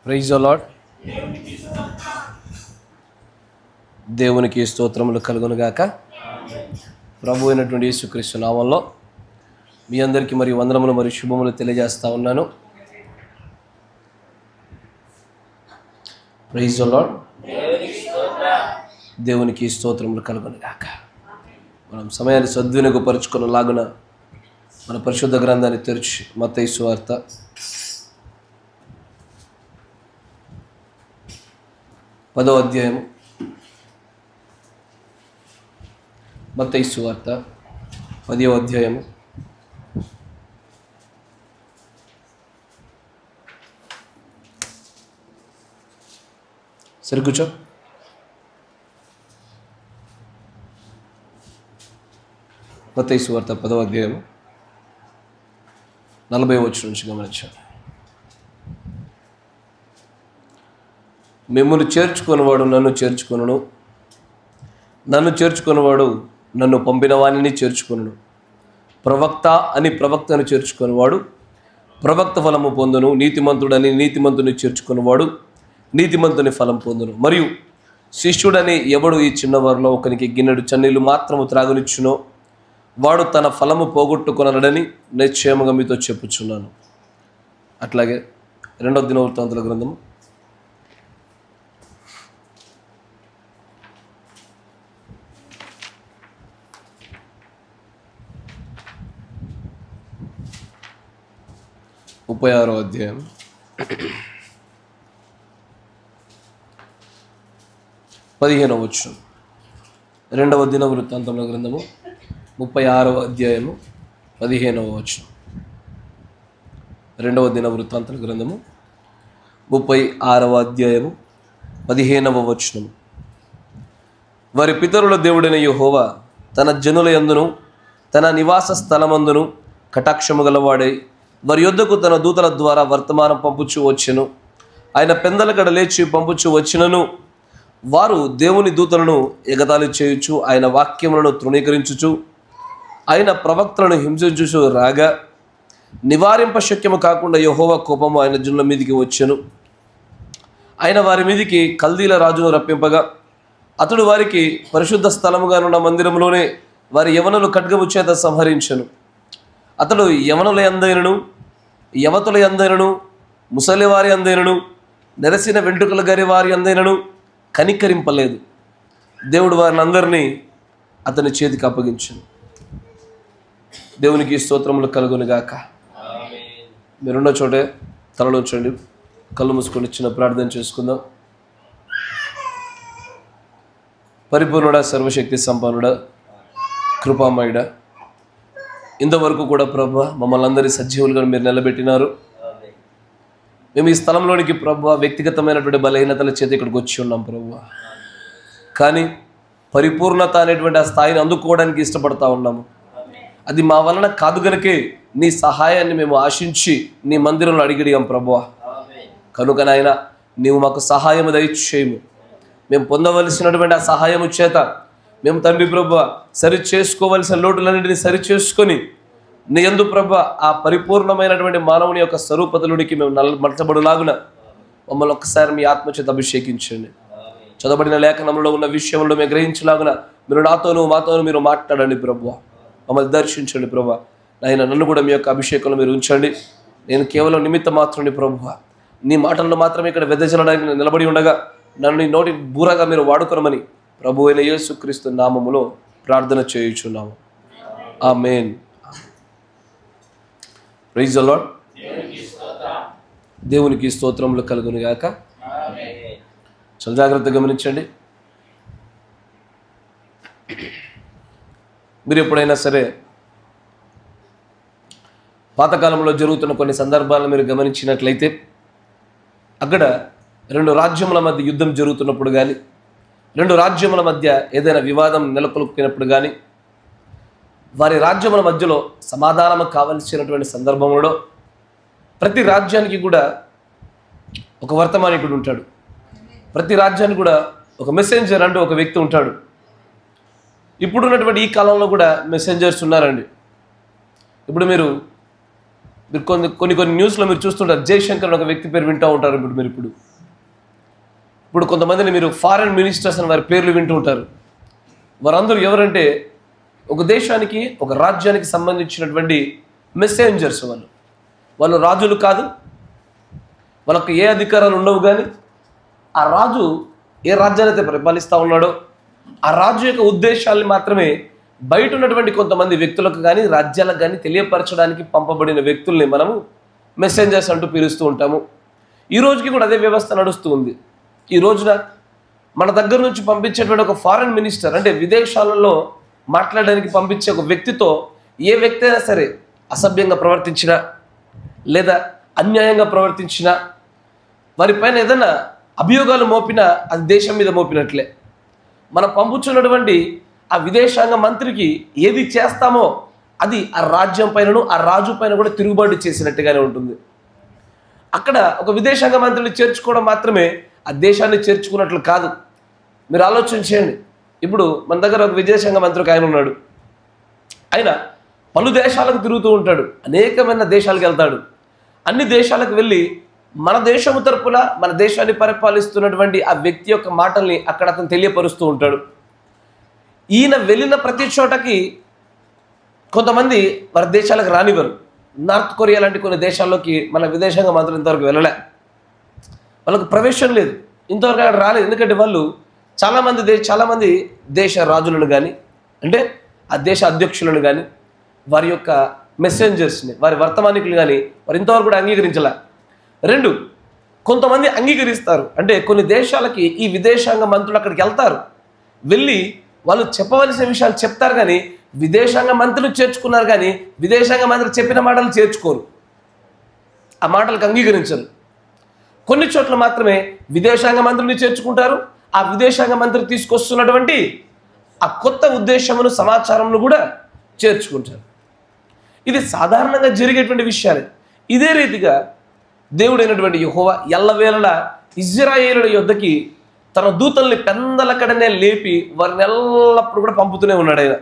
Praise the lord. దేవునికి స్తోత్రములు కలుగును గాక. ప్రభు అయినటువంటి యేసుక్రీస్తు నామములో మీ అందరికీ మరి వందనములు మరియు శుభములు తెలియజేస్తా ఉన్నాను. Praise the lord. దేవునికి స్తోత్రములు కలుగును గాక. మనం సమయాన్ని సద్వినియోగపరుచుకునేలాగున మన పరిశుద్ధ గ్రంథాన్ని తెరిచి మత్తయి సువార్త 10వ అధ్యాయము. మత్తయి సువార్త 10వ అధ్యాయము. సరికూర్చో. మత్తయి సువార్త 10వ అధ్యాయము 40వ వచనం నుంచి గమనించాలి. మిమ్మల్ని చేర్చుకునేవాడు నన్ను చేర్చుకొనును, నన్ను చేర్చుకునేవాడు నన్ను పంపిన వానిని చేర్చుకొనును. ప్రవక్త అని ప్రవక్తను చేర్చుకునేవాడు ప్రవక్త ఫలము పొందును. నీతిమంతుడని నీతిమంతుని చేర్చుకునేవాడు నీతిమంతుని ఫలం పొందును. మరియు శిష్యుడని ఎవడు ఈ చిన్నవారిలో ఒకనికి గిన్నెడు చన్నీళ్ళు మాత్రము త్రాగనిచ్చునో వాడు తన ఫలము పోగొట్టుకొనడని నిశ్చయముగా మీతో చెప్పుచున్నాను. అట్లాగే 2వ దినవృత్తాంతుల గ్రంథము 36వ అధ్యాయం 15వ వచనం. 2వ దినవృత్తాంతముల గ్రంథము 36వ అధ్యాయము 15వ వచనం. 2వ దినవృత్తాంతముల గ్రంథము 36వ అధ్యాయము 15వ వచనం. వారి పితరుల దేవుడైన యెహోవా తన జనుల యందును తన నివాస స్థలమందును కటాక్షము గలవాడై వారి యొద్దకు తన దూతల ద్వారా వర్తమానం పంపుచూ వచ్చెను. ఆయన పెందల కడ లేచి పంపుచూ వచ్చినను వారు దేవుని దూతలను ఎగతాళి చేయుచు ఆయన వాక్యములను తృణీకరించుచు ఆయన ప్రవక్తలను హింసించుచు రాగా నివారింప శక్యము కాకుండా యెహోవా కోపము ఆయన జనుల మీదికి వచ్చెను. ఆయన వారి మీదికి కల్దీల రాజును రప్పింపగా అతడు వారికి పరిశుద్ధ స్థలముగానున్న మందిరంలోనే వారి యవనులు ఖడ్గము చేత సంహరించెను. అతడు యవనుల యందైనను యవతుల యందైనను ముసలివారి అందైనను నెరసిన వెంట్రుకల గారి వారి అందైనను కనికరింపలేదు. దేవుడు వారిని అందరినీ అతని చేతికి అప్పగించను. దేవునికి స్తోత్రములు కలుగును గాక. మీరున్న చోటే తలలో ఉంచండి, కళ్ళు మూసుకొని చిన్న ప్రార్థన చేసుకుందాం. పరిపూర్ణుడా, సర్వశక్తి సంపన్నుడా, కృపామయుడా, ఇంతవరకు కూడా ప్రభువా మమ్మల్ని అందరి సజీవులుగా మీరు నిలబెట్టినారు. మేము ఈ స్థలంలోనికి ప్రభువా వ్యక్తిగతమైనటువంటి బలహీనతల చేత ఇక్కడికి వచ్చి ఉన్నాం ప్రభువా. కానీ పరిపూర్ణత అనేటువంటి ఆ స్థాయిని అందుకోవడానికి ఇష్టపడతా ఉన్నాము. అది మా వలన కాదు గనుకే నీ సహాయాన్ని మేము ఆశించి నీ మందిరంలో అడిగిడిగాం ప్రభువా. కనుక నాయన నీవు మాకు సహాయము దయచేయము. మేము పొందవలసినటువంటి ఆ సహాయము చేత మేము తండ్రి ప్రభువా సరి చేసుకోవలసిన లోటులన్నింటినీ సరి చేసుకొని నీ యందు ప్రభువా ఆ పరిపూర్ణమైనటువంటి మానవుని యొక్క స్వరూపతలుడికి మేము మలచబడులాగున మమ్మల్ని ఒక్కసారి మీ ఆత్మచేత అభిషేకించండి. చదవబడిన లేఖనంలో ఉన్న విషయంలో మేము గ్రహించలాగున మీరు నాతోనూ మాతోనూ మీరు మాట్లాడండి ప్రభువా. మమ్మల్ని దర్శించండి ప్రభువా. నన్ను కూడా మీ యొక్క అభిషేకంలో మీరు ఉంచండి. నేను కేవలం నిమిత్త మాత్రమే ప్రభువా నీ మాటలను మాత్రమే ఇక్కడ వెదజల్లడానికి నిలబడి ఉండగా నన్ను నీ నోటి బూరగా మీరు వాడుకొనమని ప్రభు అయిన యేసుక్రీస్తు నామములో ప్రార్థన చేయుచున్నాము. ఆమేన్. Praise the lord. దేవునికి స్తోత్రములు కలుగును గాక. చాలా జాగ్రత్తగా గమనించండి. మీరు ఎప్పుడైనా సరే పాతకాలంలో జరుగుతున్న కొన్ని సందర్భాలను మీరు గమనించినట్లయితే అక్కడ 2 రాజ్యముల మధ్య యుద్ధం జరుగుతున్నప్పుడు కానీ 2 రాజ్యముల మధ్య ఏదైనా వివాదం నెలకొల్పినప్పుడు కానీ వారి రాజ్యముల మధ్యలో సమాధానం కావలసినటువంటి సందర్భంలో ప్రతి రాజ్యానికి కూడా ఒక వర్తమానికుడు ఉంటాడు. ప్రతి రాజ్యానికి కూడా ఒక మెసెంజర్ అంటూ ఒక వ్యక్తి ఉంటాడు. ఇప్పుడున్నటువంటి ఈ కాలంలో కూడా మెసెంజర్స్ ఉన్నారండి. ఇప్పుడు మీరు మీరు కొన్ని న్యూస్లో మీరు చూస్తుంటారు. జయశంకర్ అని ఒక వ్యక్తి పేరు వింటూ ఉంటారు. ఇప్పుడు కొంతమందిని మీరు ఫారెన్ మినిస్టర్స్ అని వారి పేర్లు వింటూ ఉంటారు. వారందరూ ఎవరంటే ఒక దేశానికి, ఒక రాజ్యానికి సంబంధించినటువంటి మెసెంజర్స్. వాళ్ళు రాజులు కాదు, వాళ్ళకు ఏ అధికారాలు ఉండవు. కానీ ఆ రాజు ఏ రాజ్యాన్ని అయితే పరిపాలిస్తూ ఉన్నాడో ఆ రాజు యొక్క ఉద్దేశాన్ని మాత్రమే బయట ఉన్నటువంటి కొంతమంది వ్యక్తులకు కానీ రాజ్యాలకు కానీ తెలియపరచడానికి పంపబడిన వ్యక్తుల్ని మనము మెసెంజర్స్ అంటూ పిలుస్తూ ఉంటాము. ఈ రోజుకి కూడా అదే వ్యవస్థ నడుస్తూ ఉంది. ఈ రోజున మన దగ్గర నుంచి పంపించేటువంటి ఒక ఫారెన్ మినిస్టర్, అంటే విదేశాలలో మాట్లాడడానికి పంపించే ఒక వ్యక్తితో ఏ వ్యక్తి అయినా సరే అసభ్యంగా ప్రవర్తించినా లేదా అన్యాయంగా ప్రవర్తించినా, వారిపైన ఏదైనా అభియోగాలు మోపినా అది దేశం మీద మోపినట్లే. మనం పంపుతున్నటువంటి ఆ విదేశాంగ మంత్రికి ఏది చేస్తామో అది ఆ రాజ్యం పైనను ఆ రాజు పైన కూడా తిరుగుబాటు చేసినట్టుగానే ఉంటుంది. అక్కడ ఒక విదేశాంగ మంత్రిని చేర్చుకోవడం మాత్రమే ఆ దేశాన్ని చేర్చుకున్నట్లు కాదు. మీరు ఆలోచన చేయండి. ఇప్పుడు మన దగ్గర ఒక విదేశాంగ మంత్రికి ఆయన ఉన్నాడు. ఆయన పలు దేశాలకు తిరుగుతూ ఉంటాడు, అనేకమైన దేశాలకు వెళ్తాడు. అన్ని దేశాలకు వెళ్ళి మన దేశము తరపున మన దేశాన్ని పరిపాలిస్తున్నటువంటి ఆ వ్యక్తి యొక్క మాటల్ని అక్కడ అతను తెలియపరుస్తూ ఉంటాడు. ఈయన వెళ్ళిన ప్రతి చోటకి కొంతమంది వారి దేశాలకు రానివ్వరు. నార్త్ కొరియా లాంటి కొన్ని దేశాల్లోకి మన విదేశాంగ మంత్రులు ఇంతవరకు వెళ్ళలే. వాళ్ళకు ప్రవేశం లేదు, ఇంతవరకు అక్కడ రాలేదు. ఎందుకంటే వాళ్ళు చాలామంది దేశ రాజులను కానీ, అంటే ఆ దేశ అధ్యక్షులను కానీ, వారి యొక్క మెసెంజర్స్ని, వారి వర్తమానికులు కానీ వారు ఇంతవరకు కూడా అంగీకరించలే. 2, కొంతమంది అంగీకరిస్తారు. అంటే కొన్ని దేశాలకి ఈ విదేశాంగ మంత్రులు అక్కడికి వెళ్తారు, వెళ్ళి వాళ్ళు చెప్పవలసిన విషయాలు చెప్తారు. కానీ విదేశాంగ మంత్రులు చేర్చుకున్నారు, కానీ విదేశాంగ మంత్రి చెప్పిన మాటలు చేర్చుకోరు, ఆ మాటలకు అంగీకరించరు. కొన్ని చోట్ల మాత్రమే విదేశాంగ మంత్రిని చేర్చుకుంటారు. ఆ విదేశాంగ మంత్రి తీసుకొస్తున్నటువంటి ఆ కొత్త ఉద్దేశమును, సమాచారంను కూడా చేర్చుకుంటారు. ఇది సాధారణంగా జరిగేటువంటి విషయాలే. ఇదే రీతిగా దేవుడైనటువంటి యెహోవా ఎల్లవేళలా ఇశ్రాయేలుల యొద్దకి తన దూతల్ని పెందలకడనే లేపి వారిని ఎల్లప్పుడు కూడా పంపుతూనే ఉన్నాడు. ఆయన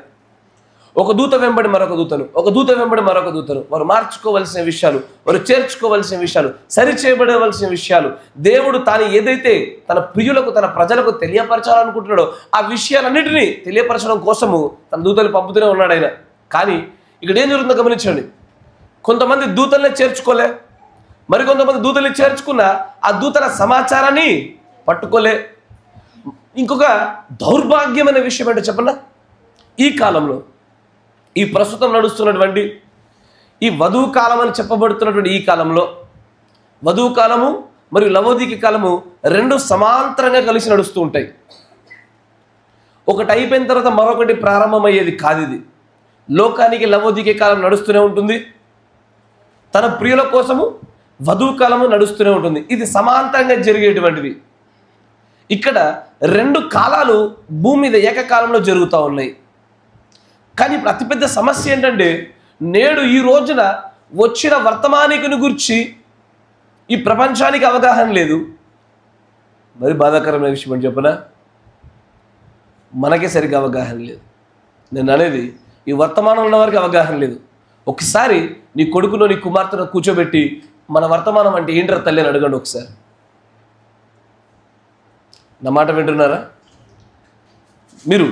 ఒక దూత వెంబడి మరొక దూతను, ఒక దూత వెంబడి మరొక దూతను, వారు మార్చుకోవలసిన విషయాలు, వారు చేర్చుకోవలసిన విషయాలు, సరిచేయబడవలసిన విషయాలు, దేవుడు తాను ఏదైతే తన ప్రియులకు, తన ప్రజలకు తెలియపరచాలనుకుంటున్నాడో ఆ విషయాలన్నిటినీ తెలియపరచడం కోసము తన దూతలు పంపుతూనే ఉన్నాడు ఆయన. కానీ ఇక్కడ ఏం జరుగుతుందో గమనించండి. కొంతమంది దూతల్నే చేర్చుకోలే, మరికొంతమంది దూతల్ని చేర్చుకున్న ఆ దూతల సమాచారాన్ని పట్టుకోలే. ఇంకొక దౌర్భాగ్యమైన విషయం ఏంటో చెప్పండి. ఈ కాలంలో, ఈ ప్రస్తుతం నడుస్తున్నటువంటి ఈ వధువు కాలం అని చెప్పబడుతున్నటువంటి ఈ కాలంలో, వధువు కాలము మరియు లవోదికి కాలము 2 సమాంతరంగా కలిసి నడుస్తూ ఉంటాయి. ఒకటి అయిపోయిన తర్వాత మరొకటి ప్రారంభమయ్యేది కాదు. ఇది లోకానికి లవోదికి కాలం నడుస్తూనే ఉంటుంది, తన ప్రియుల కోసము వధువు కాలము నడుస్తూనే ఉంటుంది. ఇది సమాంతరంగా జరిగేటువంటివి. ఇక్కడ 2 కాలాలు భూమి మీద ఏకకాలంలో జరుగుతూ ఉన్నాయి. కానీ ఇప్పుడు అతిపెద్ద సమస్య ఏంటంటే, నేడు ఈ రోజున వచ్చిన వర్తమానికుని గురించి ఈ ప్రపంచానికి అవగాహన లేదు. మరి బాధాకరమైన విషయం అని చెప్పనా, మనకే సరిగ్గా అవగాహన లేదు. నేను అనేది ఈ వర్తమానంలో ఉన్న వారికి అవగాహన లేదు. ఒకసారి నీ కొడుకును, నీ కుమార్తెను కూర్చోబెట్టి మన వర్తమానం అంటే ఏంట్రా తల్లి అని అడగండి ఒకసారి. నా మాట వింటున్నారా మీరు?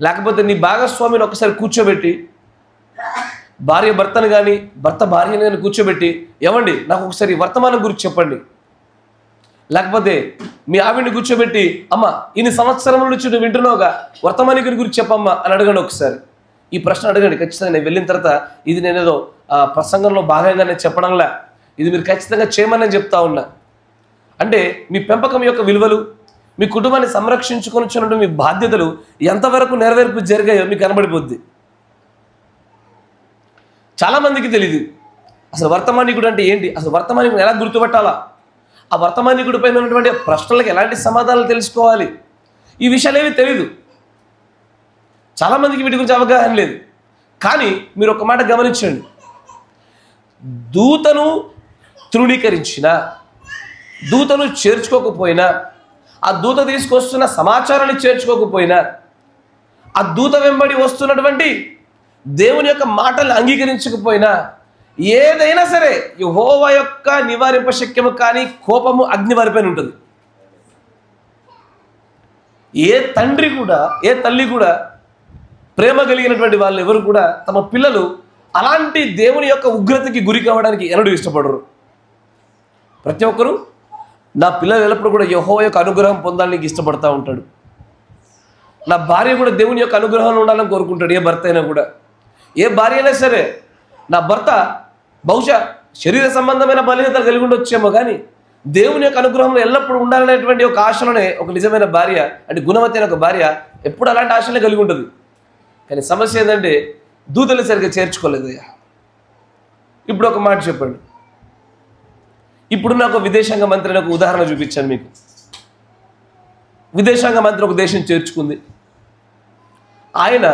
లేకపోతే నీ భాగస్వామిని ఒకసారి కూర్చోబెట్టి, భార్య భర్తను కానీ, భర్త భార్యను కానీ కూర్చోబెట్టి, ఏమండి నాకు ఒకసారి వర్తమానం గురించి చెప్పండి. లేకపోతే మీ ఆవిడ్ని కూర్చోబెట్టి, అమ్మ ఇన్ని సంవత్సరముల నుంచి నువ్వు వింటున్నావుగా, వర్తమానికుని గురించి చెప్పమ్మా అని అడగండి ఒకసారి. ఈ ప్రశ్న అడగండి. ఖచ్చితంగా నేను వెళ్ళిన తర్వాత ఇది నేనేదో ప్రసంగంలో భాగంగా నేను చెప్పడంలా, ఇది మీరు ఖచ్చితంగా చేయమని నేను చెప్తా ఉన్నా. అంటే మీ పెంపకం యొక్క విలువలు, మీ కుటుంబాన్ని సంరక్షించుకొని మీ బాధ్యతలు ఎంతవరకు నెరవేర్పు జరిగాయో మీకు కనబడిపోద్ది. చాలామందికి తెలియదు అసలు వర్తమానికుడు అంటే ఏంటి, అసలు వర్తమానికుడు ఎలా గుర్తుపట్టాలా, ఆ వర్తమానికుడి పైన ఉన్నటువంటి ప్రశ్నలకు ఎలాంటి సమాధానాలు తెలుసుకోవాలి, ఈ విషయాలు ఏవి తెలియదు. చాలామందికి వీటి గురించి అవగాహన లేదు. కానీ మీరు ఒక మాట గమనించండి, దూతను తృణీకరించిన, దూతను చేర్చుకోకపోయినా, ఆ దూత తీసుకొస్తున్న సమాచారాన్ని చేర్చుకోకపోయినా, ఆ దూత వెంబడి వస్తున్నటువంటి దేవుని యొక్క మాటలు అంగీకరించకపోయినా, ఏదైనా సరే యెహోవా యొక్క నివారింప శక్యము కానీ కోపము అగ్ని వారిపైన ఉంటుంది. ఏ తండ్రి కూడా, ఏ తల్లి కూడా, ప్రేమ కలిగినటువంటి వాళ్ళు ఎవరు కూడా తమ పిల్లలు అలాంటి దేవుని యొక్క ఉగ్రతకి గురి కావడానికి ఎన్నడూ ఇష్టపడరు. ప్రతి ఒక్కరూ నా పిల్లలు ఎల్లప్పుడూ కూడా యెహోవా యొక్క అనుగ్రహం పొందాలని ఇష్టపడతా ఉంటాడు. నా భార్య కూడా దేవుని యొక్క అనుగ్రహంలో ఉండాలని కోరుకుంటాడు. ఏ భర్త అయినా కూడా, ఏ భార్య అయినా సరే, నా భర్త బహుశా శరీర సంబంధమైన బలహీనతలు కలిగి ఉండొచ్చేమో కానీ దేవుని యొక్క అనుగ్రహంలో ఎల్లప్పుడూ ఉండాలనేటువంటి ఒక ఆశలోనే ఒక నిజమైన భార్య, అంటే గుణవతి అయిన ఒక భార్య ఎప్పుడు అలాంటి ఆశలే కలిగి ఉంటుంది. కానీ సమస్య ఏంటంటే దూతలు సరిగ్గా చేర్చుకోలేదు. ఇప్పుడు ఒక మాట చెప్పండి. ఇప్పుడు నాకు విదేశాంగ మంత్రి ఒక ఉదాహరణ చూపించాను మీకు. విదేశాంగ మంత్రి ఒక దేశం చేర్చుకుంది. ఆయన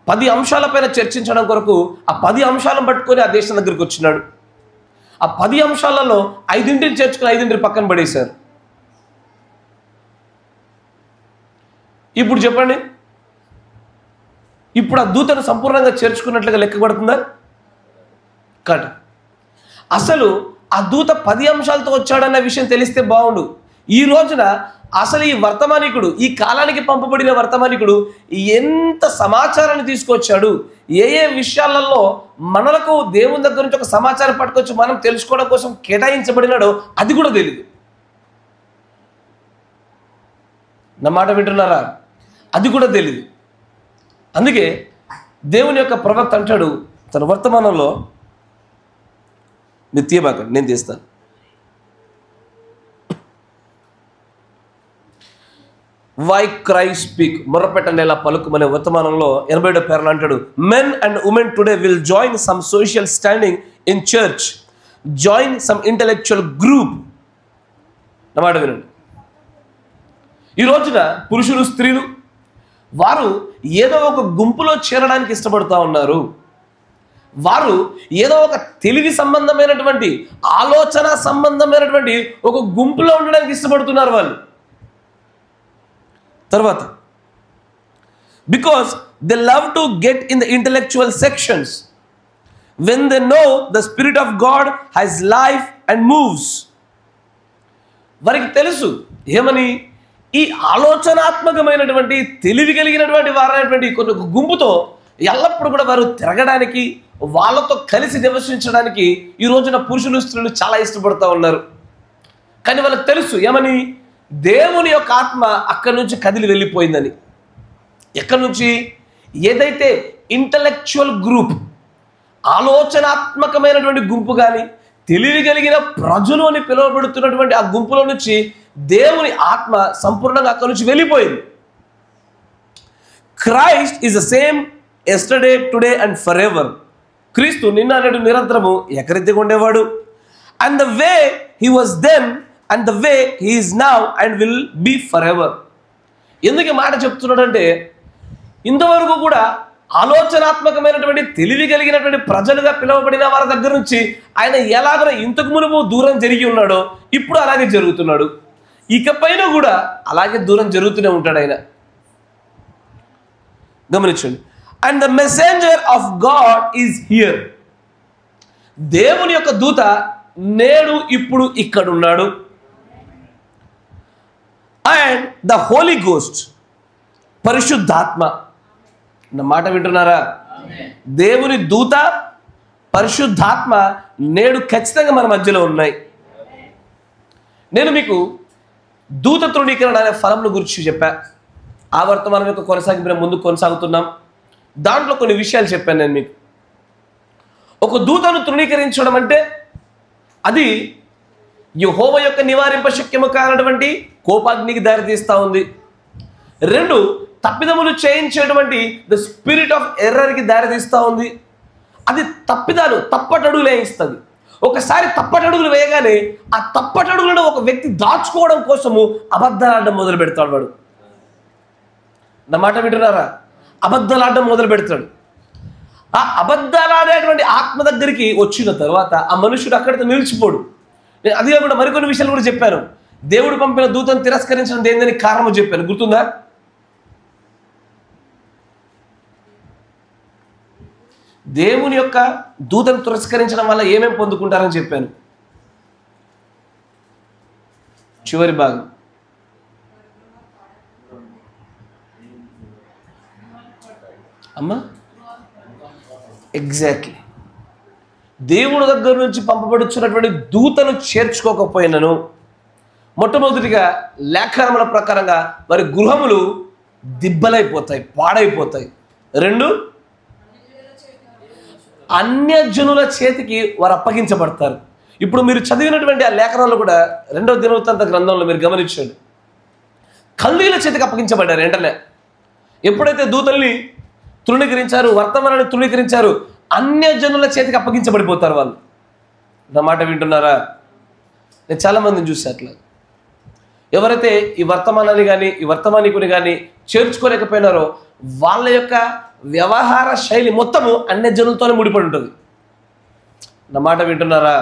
10 అంశాలపైన చర్చించడం కొరకు ఆ 10 అంశాలను పట్టుకొని ఆ దేశం దగ్గరికి వచ్చినాడు. ఆ 10 అంశాలలో 5 చేర్చుకుని 5 పక్కన పడేశారు. ఇప్పుడు చెప్పండి, ఇప్పుడు ఆ దూతను సంపూర్ణంగా చేర్చుకున్నట్లుగా లెక్కబడుతుందా? కాదు. అసలు ఆ దూత 10 అంశాలతో వచ్చాడన్న విషయం తెలిస్తే బాగుండు. ఈ రోజున అసలు ఈ వర్తమానికుడు, ఈ కాలానికి పంపబడిన వర్తమానికుడు ఎంత సమాచారాన్ని తీసుకొచ్చాడు, ఏ ఏ విషయాలలో మనలకు దేవుని దగ్గర నుంచి ఒక సమాచారం పట్టుకొచ్చి మనం తెలుసుకోవడం కోసం కేటాయించబడినాడో అది కూడా తెలియదు. నా మాట వింటున్నారా? అది కూడా తెలియదు. అందుకే దేవుని యొక్క ప్రవక్త అంటాడు తన వర్తమానంలో, మీరు తీయబాకండి, నేను తీస్తాను. వై క్రై స్పీక్, మొర్రపెట్టండి ఇలా పలుకుమనే వర్తమానంలో 87వ పేర్లు అంటాడు, men and women today will join some social standing in church, join some intellectual group. నా మాట వినండి. ఈ రోజున పురుషులు, స్త్రీలు వారు ఏదో ఒక గుంపులో చేరడానికి ఇష్టపడుతూ ఉన్నారు. వారు ఏదో ఒక తెలివి సంబంధమైనటువంటి, ఆలోచన సంబంధమైనటువంటి ఒక గుంపులో ఉండడానికి ఇష్టపడుతున్నారు వాళ్ళు. తర్వాత because they love to get in the intellectual sections when they know the spirit of God has life and moves. వారికి తెలుసు ఏమని, ఈ ఆలోచనాత్మకమైనటువంటి తెలివి కలిగినటువంటి వారైనటువంటి కొన్ని గుంపుతో ఎల్లప్పుడూ కూడా వారు తిరగడానికి, వాళ్ళతో కలిసి నివసించడానికి ఈ రోజున పురుషులు, స్త్రీలు చాలా ఇష్టపడుతూ ఉన్నారు. కానీ వాళ్ళకి తెలుసు ఏమని, దేవుని యొక్క ఆత్మ అక్కడి నుంచి కదిలి వెళ్ళిపోయిందని. ఎక్కడి నుంచి? ఏదైతే ఇంటలెక్చువల్ గ్రూప్, ఆలోచనాత్మకమైనటువంటి గుంపు కానీ, తెలివి కలిగిన ప్రజలు అని పిలువబడుతున్నటువంటి ఆ గుంపులో నుంచి దేవుని ఆత్మ సంపూర్ణంగా అక్కడి నుంచి వెళ్ళిపోయింది. Christ is the same yesterday, today and for ever. క్రీస్తు నిన్న నేడు నిరంతరము ఏకరీతిగా ఉండేవాడు. And the way he was then and the way he is now and will be forever. ఎందుకు మాట చెప్తున్నాడంటే, ఇంతవరకు కూడా ఆలోచనాత్మకమైనటువంటి తెలివి కలిగినటువంటి ప్రజలుగా పిలువబడిన వారి దగ్గర నుంచి ఆయన ఎలాగో ఇంతకు మునుపు దూరం జరిగి ఉన్నాడో ఇప్పుడు అలాగే జరుగుతున్నాడు. ఇకపైన కూడా అలాగే దూరం జరుగుతూనే ఉంటాడు ఆయన. గమనించండి. And the messenger of God is here. దేవుని యొక్క దూత నేడు ఇప్పుడు ఇక్కడ ఉన్నాడు. అండ్ ద హోలీ గోస్ట్, పరిశుద్ధాత్మ. నా మాట వింటున్నారా? దేవుని దూత, పరిశుద్ధాత్మ నేడు ఖచ్చితంగా మన మధ్యలో ఉన్నాయి. నేను మీకు దూత తృణీకరణ అనే ఫలంను గురించి చెప్పా. ఆ వర్తమానం యొక్క కొనసాగింపు ముందు కొనసాగుతున్నాం. దాంట్లో కొన్ని విషయాలు చెప్పాను నేను మీకు. ఒక దూతను తృణీకరించడం అంటే అది యెహోవా యొక్క నివారింప శక్యము కానటువంటి కోపాగ్నికి దారితీస్తూ ఉంది. 2, తప్పిదములు చేయించేటువంటి ద స్పిరిట్ ఆఫ్ ఎర్రర్కి దారితీస్తూ ఉంది. అది తప్పటడుగులు వేయిస్తుంది. ఒకసారి తప్పటడుగులు వేయగానే ఆ తప్పటడుగులను ఒక వ్యక్తి దాచుకోవడం కోసము అబద్ధాలాడడం మొదలు పెడతాడు వాడు. నా మాట వింటున్నారా? అబద్ధాలాడడం మొదలు పెడతాడు. ఆ అబద్ధాలాడేటువంటి ఆత్మ దగ్గరికి వచ్చిన తర్వాత ఆ మనుషుడు అక్కడితో నిలిచిపోడు. నేను అది కాకుండా మరికొన్ని విషయాలు కూడా చెప్పాను. దేవుడు పంపిన దూతను తిరస్కరించడం దేనిదని కారణం చెప్పాను, గుర్తుందా? దేవుని యొక్క దూతను తిరస్కరించడం వల్ల ఏమేమి పొందుకుంటారని చెప్పాను. చివరి భాగం అమ్మా, ఎగ్జాక్ట్లీ. దేవుని దగ్గర నుంచి పంపబడుచున్నటువంటి దూతను చేర్చుకోకపోయినను మొట్టమొదటిగా లేఖనముల ప్రకారంగా వారి గృహములు దిబ్బలైపోతాయి, పాడైపోతాయి. 2, అన్యజనుల చేతికి వారు అప్పగించబడతారు. ఇప్పుడు మీరు చదివినటువంటి ఆ లేఖనాలు కూడా 2వ దినవృత్తాంత గ్రంథంలో మీరు గమనించండి. కల్దీయుల చేతికి అప్పగించబడ్డారు. వెంటనే ఎప్పుడైతే దూతల్ని తృణీకరించారు, వర్తమానాన్ని తృణీకరించారు, అన్యజనుల చేతికి అప్పగించబడిపోతారు వాళ్ళు. నా మాట వింటున్నారా? నేను చాలామందిని చూసా అట్లా. ఎవరైతే ఈ వర్తమానాన్ని కానీ ఈ వర్తమానికుని కానీ చేర్చుకోలేకపోయినారో వాళ్ళ యొక్క వ్యవహార శైలి మొత్తము అన్యజనులతోనే ముడిపడి ఉంటుంది. నా మాట వింటున్నారా?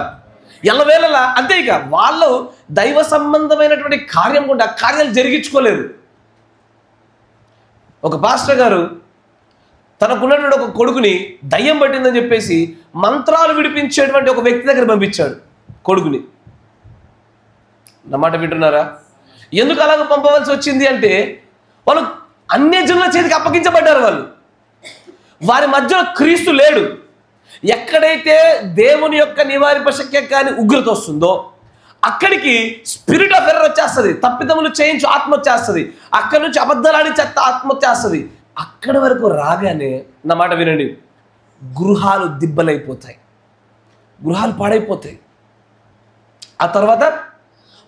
ఎల్లవేళలా అంతే. ఇక వాళ్ళు దైవ సంబంధమైనటువంటి కార్యం కూడా కార్యాలు జరిగించుకోలేరు. ఒక పాస్టర్ గారు తనకున్నటువంటి ఒక కొడుకుని దయ్యం పట్టిందని చెప్పేసి మంత్రాలు విడిపించేటువంటి ఒక వ్యక్తి దగ్గర పంపించాడు కొడుకుని. నా మాట వింటున్నారా? ఎందుకు అలాగ పంపవలసి వచ్చింది అంటే వాళ్ళు అన్యజనుల చేతికి అప్పగించబడ్డారు. వాళ్ళు వారి మధ్యలో క్రీస్తు లేడు. ఎక్కడైతే దేవుని యొక్క నివారింపశక్య కానీ ఉగ్రత వస్తుందో అక్కడికి స్పిరిట్ ఆఫ్ ఎర్రర్ వచ్చేస్తుంది, తప్పిదములు చేయించు ఆత్మ వచ్చేస్తుంది, అక్కడి నుంచి అబద్ధాలాడి చెత్త ఆత్మ వచ్చేస్తుంది. అక్కడి వరకు రాగానే నా మాట వినండి, గృహాలు దిబ్బలైపోతాయి, గృహాలు పాడైపోతాయి. ఆ తర్వాత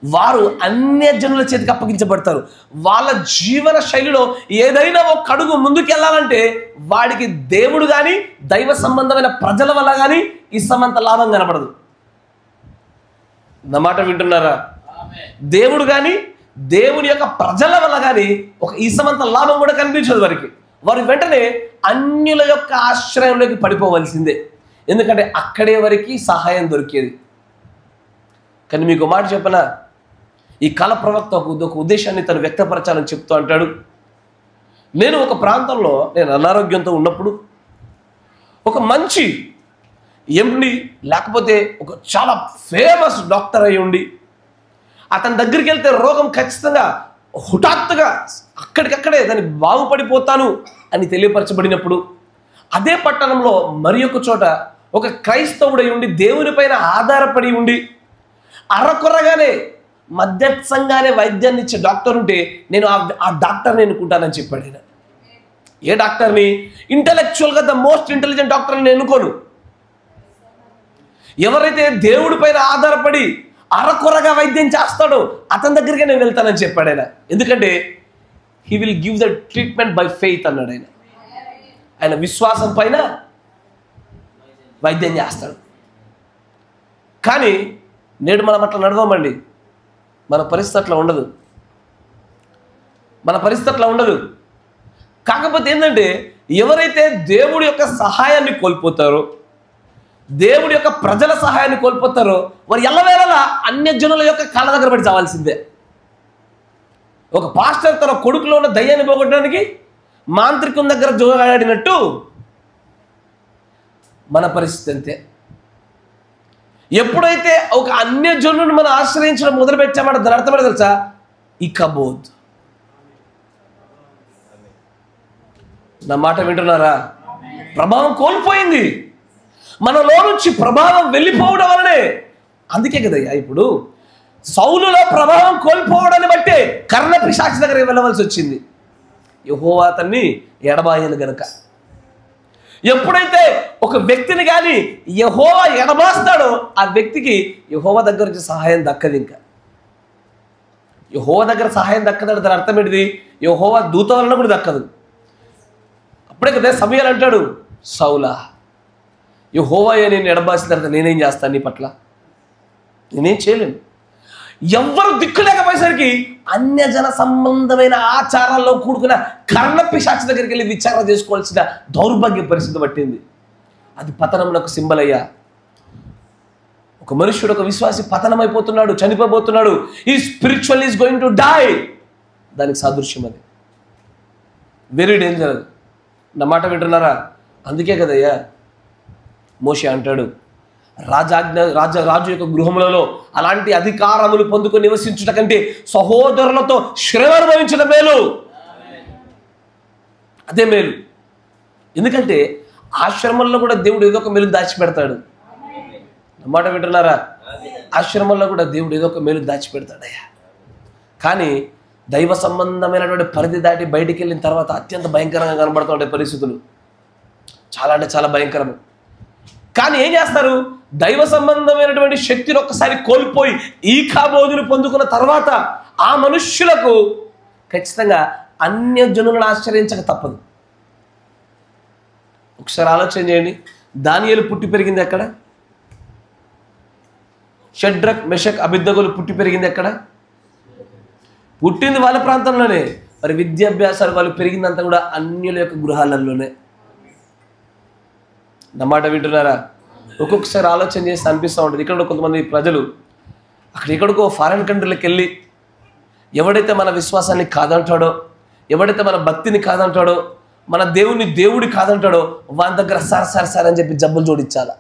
వారు అన్యజనుల చేతికి అప్పగించబడతారు. వాళ్ళ జీవన శైలిలో ఏదైనా ఒక అడుగు ముందుకెళ్ళాలంటే వాడికి దేవుడు కానీ దైవ సంబంధమైన ప్రజల వల్ల కానీ ఇసమంత లాభం కనపడదు. నా మాట వింటున్నారా? దేవుడు కానీ దేవుని యొక్క ప్రజల వల్ల కానీ ఒక ఇసమంత లాభం కూడా కనిపించదు వారికి. వారి వెంటనే అన్యుల యొక్క ఆశ్రయంలోకి పడిపోవలసిందే, ఎందుకంటే అక్కడే వారికి సహాయం దొరికేది. కానీ మీకు మాట చెప్పనా, ఈ కాల ప్రవక్త ఒక ఉద్దేశాన్ని తను వ్యక్తపరచాలని చెప్తూ అంటాడు. నేను ఒక ప్రాంతంలో నేను అనారోగ్యంతో ఉన్నప్పుడు ఒక మంచి ఎండి లేకపోతే ఒక చాలా ఫేమస్ డాక్టర్ అయి ఉండి అతని దగ్గరికి వెళ్తే రోగం ఖచ్చితంగా హఠాత్తుగా అక్కడికక్కడే దాన్ని బాగుపడిపోతాను అని తెలియపరచబడినప్పుడు అదే పట్టణంలో మరి ఒక చోట ఒక క్రైస్తవుడై ఉండి దేవుని పైన ఆధారపడి ఉండి అరకొరగానే మధ్యస్థంగానే వైద్యాన్ని ఇచ్చే డాక్టర్ ఉంటే నేను ఆ డాక్టర్ని ఎన్నుకుంటానని చెప్పాడు ఆయన. ఏ డాక్టర్ని? ఇంటెలెక్చువల్గా ద మోస్ట్ ఇంటెలిజెంట్ డాక్టర్ని నేను ఎన్నుకోను. ఎవరైతే దేవుడి పైన ఆధారపడి అరకొరగా వైద్యం చేస్తాడో అతని దగ్గరికి నేను వెళ్తానని చెప్పాడు ఆయన. ఎందుకంటే he will give the treatment by faith అన్నాడు ఆయన. ఆయన విశ్వాసం పైన వైద్యం చేస్తాడు. కానీ నేడు మనం అట్లా నడవమండి. మన పరిస్థితి అట్లా ఉండదు, మన పరిస్థితి అట్లా ఉండదు. కాకపోతే ఏంటంటే ఎవరైతే దేవుడి యొక్క సహాయాన్ని కోల్పోతారో, దేవుడి యొక్క ప్రజల సహాయాన్ని కోల్పోతారో వారు ఎల్లవేళలా అన్యజనుల యొక్క కాళ్ళ దగ్గర పడి చావాల్సిందే. ఒక పాస్టర్ తన కొడుకులో ఉన్న దయ్యాన్ని పోగొట్టడానికి మాంత్రికుని దగ్గర జోగాడినట్టు మన పరిస్థితి అంతే. ఎప్పుడైతే ఒక అన్యజనులను మనం ఆశ్రయించడం మొదలుపెట్టామో దాని అర్థం తెలుసా? ఇకబోద్. నా మాట వింటున్నారా? ప్రభావం కోల్పోయింది, మనలో నుంచి ప్రభావం వెళ్ళిపోవడం వలనే. అందుకే కదయ్యా ఇప్పుడు సౌలులో ప్రభావం కోల్పోవడాన్ని బట్టే కర్ణ పిశాచి దగ్గరికి వెళ్ళవలసి వచ్చింది. యెహోవా అతన్ని ఎడబాయను గనుక. ఎప్పుడైతే ఒక వ్యక్తిని కానీ యెహోవా ఎడబాస్తాడో ఆ వ్యక్తికి యెహోవా దగ్గర నుంచి సహాయం దక్కదు. ఇంకా యెహోవా దగ్గర సహాయం దక్కదంటే దాని అర్థం ఏంటిది? యెహోవా దూత వలన కూడా దక్కదు. అప్పుడే కదా సమూయేలు అంటాడు, సౌలా యెహోవాయే నేను ఎడబాసిన తర్వాత నేనేం చేస్తాను నీ పట్ల? నేనేం చేయలేను. ఎవ్వరు దిక్కు లేకపోయేసరికి అన్యజన సంబంధమైన ఆచారాల్లో కూడుకున్న కర్ణ పిశాచి దగ్గరికి వెళ్ళి విచారణ చేసుకోవాల్సిన దౌర్భాగ్య పరిస్థితి పట్టింది. అది పతనమునకు సింబల్ అయ్యా. ఒక మనుష్యుడు, ఒక విశ్వాసి పతనమైపోతున్నాడు, చనిపోబోతున్నాడు. ఈ spiritual is going to die. దానికి సాదృశ్యం అది. Very danger. నా మాట వింటున్నారా? అందుకే కదయ్యా మోషే అంటాడు, రాజు యొక్క గృహములలో అలాంటి అధికారములు పొందుకొని నివసించుట కంటే సహోదరులతో శ్రమ అనుభవించడం మేలు. అదే మేలు. ఎందుకంటే ఆశ్రమంలో కూడా దేవుడు ఏదో ఒక మేలు దాచిపెడతాడు. మాట వింటున్నారా? ఆశ్రమంలో కూడా దేవుడు ఏదో ఒక మేలు దాచిపెడతాడయ్యా. కానీ దైవ సంబంధమైనటువంటి పరిధి దాటి బయటికి వెళ్ళిన తర్వాత అత్యంత భయంకరంగా కనబడుతూ ఉంటాయి పరిస్థితులు. చాలా అంటే చాలా భయంకరము. కానీ ఏం చేస్తారు? దైవ సంబంధమైనటువంటి శక్తిని ఒక్కసారి కోల్పోయి ఈ కాబోధులు పొందుకున్న తర్వాత ఆ మనుష్యులకు ఖచ్చితంగా అన్యజనులను ఆశ్రయించక తప్పదు. ఒకసారి ఆలోచన చేయండి. దానియేలు పుట్టి పెరిగింది ఎక్కడ? షడ్రక్ మెషక్ అబేద్నెగోలు పుట్టి పెరిగింది ఎక్కడ? పుట్టింది వాళ్ళ ప్రాంతంలోనే. మరి విద్యాభ్యాసాలు వాళ్ళు పెరిగిందంతా కూడా అన్యుల యొక్క గృహాలలోనే. నమాట వింటున్నారా? ఒక్కొక్కసారి ఆలోచన చేసి అనిపిస్తూ ఉంటుంది. ఇక్కడ కొంతమంది ప్రజలు ఎక్కడికో ఫారెన్ కంట్రీలకు వెళ్ళి ఎవడైతే మన విశ్వాసాన్ని కాదంటాడో, ఎవడైతే మన భక్తిని కాదంటాడో, మన దేవుడి కాదంటాడో వాళ్ళ దగ్గర సార్ అని చెప్పి జబ్బులు జోడించాలా.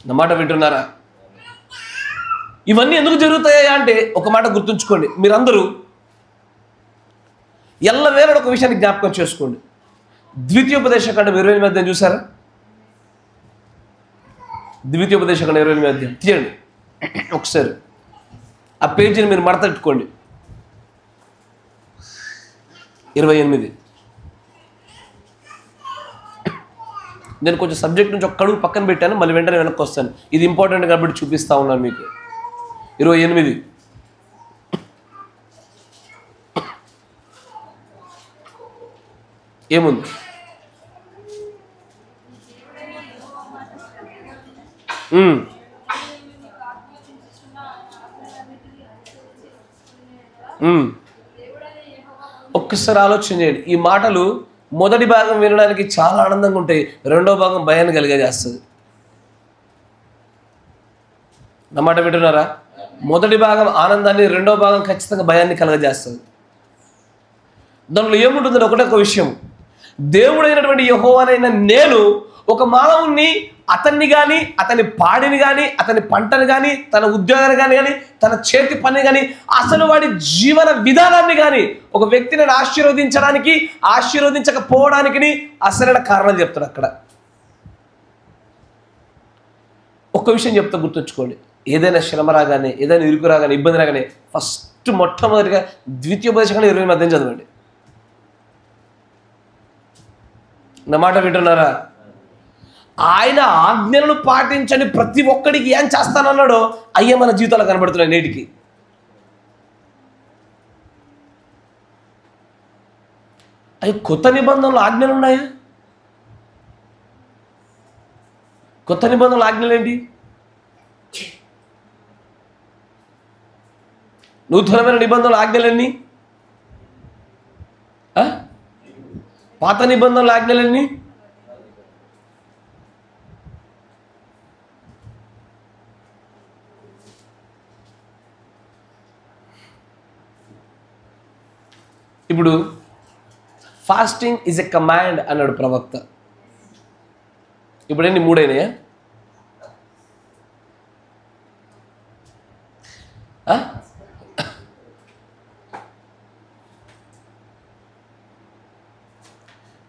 నమాట వింటున్నారా? ఇవన్నీ ఎందుకు జరుగుతాయా అంటే ఒక మాట గుర్తుంచుకోండి. మీరందరూ ఎల్లవేళ ఒక విషయాన్ని జ్ఞాపకం చేసుకోండి. ద్వితీయోపదేశకాండం 28వ అధ్యాయం చూసారా? ద్వితీయోపదేశకాండం 28వ అధ్యాయం తీయండి ఒకసారి. ఆ పేజీని మీరు మడతెట్టుకోండి. 28. నేను కొంచెం సబ్జెక్ట్ నుంచి ఒక కడుగు పక్కన పెట్టాను, మళ్ళీ వెంటనే వెనక్కి వస్తాను. ఇది ఇంపార్టెంట్ కాబట్టి చూపిస్తూ ఉన్నాను మీకు. 28 ఏముంది? ఒక్కసారి ఆలోచన చేయండి. ఈ మాటలు మొదటి భాగం వినడానికి చాలా ఆనందంగా ఉంటాయి, రెండో భాగం భయాన్ని కలిగజేస్తుంది. నా మాట వింటున్నారా? మొదటి భాగం ఆనందాన్ని, రెండో భాగం ఖచ్చితంగా భయాన్ని కలగజేస్తుంది. దాంట్లో ఏముంటుందని ఒకటే విషయం. దేవుడైనటువంటి యెహోవానైన నేను ఒక మానవుణ్ణి, అతన్ని కానీ, అతని పాడిని కానీ, అతని పంటను కానీ, తన ఉద్యోగాన్ని కానీ, తన చేతి పని కానీ, అసలు వాడి జీవన విధానాన్ని కానీ ఒక వ్యక్తిని ఆశీర్వదించడానికి, ఆశీర్వదించకపోవడానికి అసలైన కారణం చెప్తాడు అక్కడ. ఒక్క విషయం చెప్తా, గుర్తుంచుకోండి. ఏదైనా శ్రమ రాగానే, ఏదైనా ఇరుకు రాగానే, ఇబ్బంది రాగానే మొట్టమొదటిగా ద్వితీయోపదేశకాండం 28వ అధ్యాయం చదవండి. నా మాట వింటున్నారా? ఆయన ఆజ్ఞలను పాటించని ప్రతి ఒక్కడికి ఏం చేస్తానన్నాడో అయ్యే మన జీవితాలు కనబడుతున్నాయి నేటికి. అవి కొత్త నిబంధనలు ఆజ్ఞలు ఉన్నాయా? కొత్త నిబంధనలు ఆజ్ఞలు ఏంటి? నూతనమైన నిబంధనలు ఆజ్ఞలన్నీ? పాత నిబంధనలు ఆజ్ఞలన్నీ? ఇప్పుడు ఫాస్టింగ్ ఈజ్ ఎ కమాండ్ అన్నాడు ప్రవక్త. ఇప్పుడు ఎన్ని? 3 అయినాయా?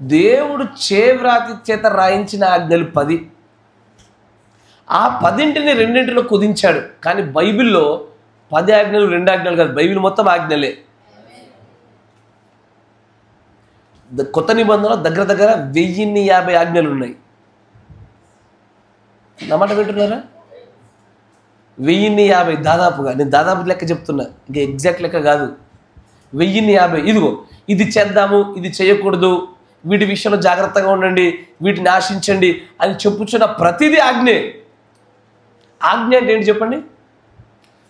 దేవుడు చేవ్రాతి చేత రాయించిన ఆజ్ఞలు 10. ఆ 10ంటిని 2 కుదించాడు. కానీ బైబిల్లో 10 ఆజ్ఞలు 2 ఆజ్ఞలు కాదు, బైబిల్ మొత్తం ఆజ్ఞలే. కొత్త నిబంధనలో దగ్గర 1050 ఆజ్ఞలు ఉన్నాయి. నమాట వింటున్నారా? 1050 దాదాపుగా. నేను దాదాపు లెక్క చెప్తున్నా, ఇంకా ఎగ్జాక్ట్ లెక్క కాదు. 1050. ఇదిగో ఇది చేద్దాము, ఇది చేయకూడదు, వీటి విషయంలో జాగ్రత్తగా ఉండండి, వీటిని ఆశించండి అని చెప్పుచున్న ప్రతిదీ ఆజ్ఞే. ఆజ్ఞ అంటే ఏంటి చెప్పండి?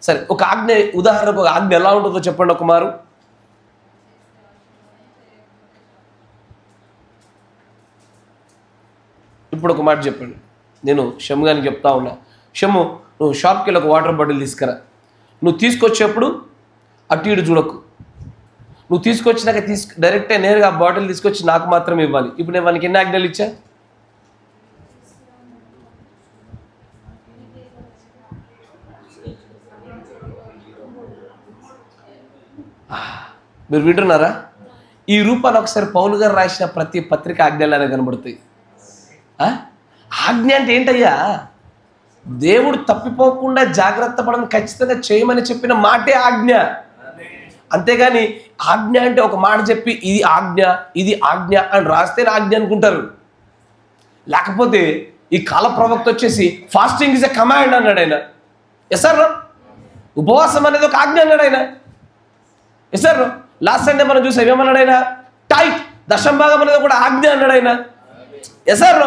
సరే, ఒక ఆజ్ఞ, ఉదాహరణకు ఒక ఆజ్ఞ ఎలా ఉంటుందో చెప్పండి ఒక మారు. ఇప్పుడు ఒక మాట చెప్పండి. నేను షమ్ము గారికి చెప్తా ఉన్నా, షమ్ము నువ్వు షాప్కి వెళ్ళి ఒక వాటర్ బాటిల్ తీసుకురా. నువ్వు తీసుకొచ్చేప్పుడు అటు ఇటు చూడకు. నువ్వు తీసుకొచ్చినాక డైరెక్ట్గా నేరుగా ఆ బాటిల్ తీసుకొచ్చి నాకు మాత్రం ఇవ్వాలి. ఇప్పుడు నేను వానికి ఎన్ని ఆజ్ఞలు ఇచ్చా? మీరు వింటున్నారా? ఈ రూపాన్ని ఒకసారి పౌలు గారు రాసిన ప్రతి పత్రిక ఆజ్ఞలానే కనబడుతాయి. ఆజ్ఞ అంటే ఏంటయ్యా? దేవుడు తప్పిపోకుండా జాగ్రత్త పడని ఖచ్చితంగా చేయమని చెప్పిన మాటే ఆజ్ఞ. అంతేగాని ఆజ్ఞ అంటే ఒక మాట చెప్పి ఇది ఆజ్ఞ ఇది ఆజ్ఞ అని రాస్తే ఆజ్ఞ అనుకుంటారు. లేకపోతే ఈ కాల ప్రవక్త వచ్చేసి ఫాస్టింగ్ ఇస్ ఎ కమాండ్ అన్నాడు ఆయన. ఎస్ సార్, ఉపవాసం అనేది ఒక ఆజ్ఞ అన్నాడు ఆయన. ఎస్ సార్, లాస్ట్ సండే మనం చూసాం ఏమన్నాడు ఆయన? టైట్ దశంభాగం అనేది కూడా ఆజ్ఞ అన్నాడు ఆయన. ఎస్ సార్,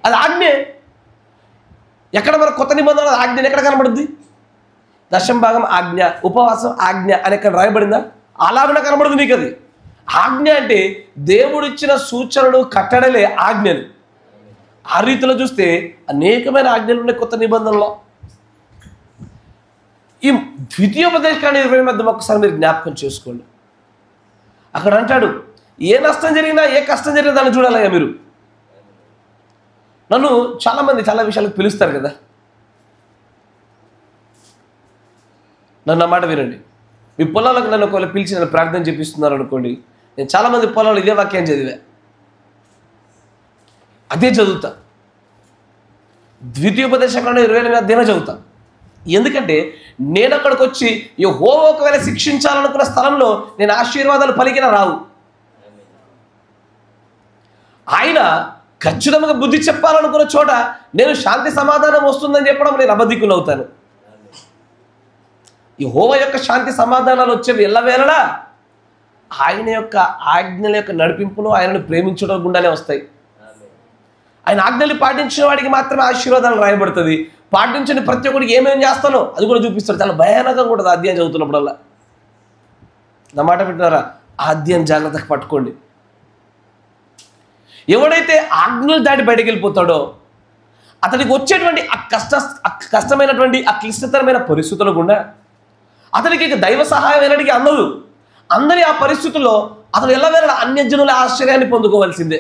అది ఆజ్ఞే. ఎక్కడ మన కొత్త నిబంధన ఆజ్ఞ ఎక్కడ కనబడుద్ది? దశంభాగం ఆజ్ఞ, ఉపవాసం ఆజ్ఞ అని ఎక్కడ రాయబడిందా? అలాగనే కనబడుతుంది నీకు. అది ఆజ్ఞ అంటే దేవుడిచ్చిన సూచనలు కట్టడలే ఆజ్ఞలు. ఆ రీతిలో చూస్తే అనేకమైన ఆజ్ఞలు ఉన్నాయి కొత్త నిబంధనలో. ఈ ద్వితీయోపదేశకాండ 20 ఒకసారి మీరు జ్ఞాపకం చేసుకోండి. అక్కడ అంటాడు ఏ నష్టం జరిగినా ఏ కష్టం జరిగినా దాన్ని చూడాలయ్యా మీరు. నన్ను చాలామంది చాలా విషయాలకు పిలుస్తారు కదా. నన్ను ఆ మాట వినండి. మీ పొలాలకు నన్ను ఒకవేళ పిలిచి నన్ను ప్రార్థన చేపిస్తున్నారు అనుకోండి, నేను చాలామంది పొలాలు ఇదే వాక్యం చదివా, అదే చదువుతా. ద్వితీయోపదేశకాండ 28 అధ్యాయమే చదువుతా. ఎందుకంటే నేను అక్కడికి వచ్చి యెహోవా ఒకవేళ శిక్షించాలనుకున్న స్థలంలో నేను ఆశీర్వాదాలు పలికిన రావు. ఆయన ఖచ్చితంగా బుద్ధి చెప్పాలనుకున్న చోట నేను శాంతి సమాధానం వస్తుందని చెప్పడం నేను అబద్ధికుని అవుతాను. యెహోవా యొక్క శాంతి సమాధానాలు వచ్చేవి ఎల్లవేళలా ఆయన యొక్క ఆజ్ఞల యొక్క నడిపింపులో ఆయనను ప్రేమించడం గుండానే వస్తాయి. ఆయన ఆజ్ఞలు పాటించిన వాడికి మాత్రమే ఆశీర్వాదాలు రాయబడుతుంది. పాటించని ప్రతి ఒక్కరికి ఏమేమి చేస్తానో అది కూడా చూపిస్తాడు. చాలా భయానకంగా ఉంటుంది అధ్యాయం చదువుతున్నప్పుడల్లా. నా మాట వింటున్నారా? ఆ అధ్యాయం జాగ్రత్తగా పట్టుకోండి. ఎవడైతే ఆజ్ఞలు దాటి బయటకు వెళ్ళిపోతాడో అతనికి వచ్చేటువంటి కష్టమైనటువంటి ఆ క్లిష్టతరమైన పరిస్థితుల గుండా అతనికి ఇక దైవ సహాయం ఎన్నటికీ అందదు. అందరి ఆ పరిస్థితుల్లో అతను ఎల్లవేళ అన్యజనుల ఆశ్చర్యాన్ని పొందుకోవాల్సిందే.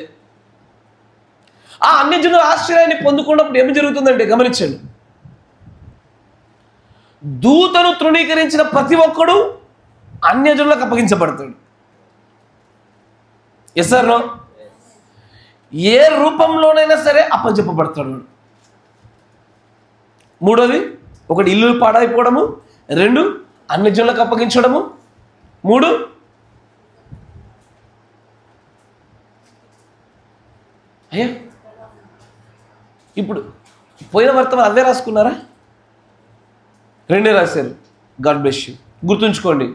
ఆ అన్యజనుల ఆశ్చర్యాన్ని పొందుకున్నప్పుడు ఏమి జరుగుతుందంటే గమనించండి. దూతను తృణీకరించిన ప్రతి ఒక్కడు అన్యజనులకు అప్పగించబడతాడు. Yes sir no? ఏ రూపంలోనైనా సరే అప్పచెప్పబడతాడు. మూడోది, ఒకటి ఇల్లు పాడైపోవడము, 2 అన్యజనులకు అప్పగించడము, 3 అయ్యా ఇప్పుడు పోయిన వర్తమానం అవే రాసుకున్నారా? 2 రాశారు. God bless you. గుర్తుంచుకోండి,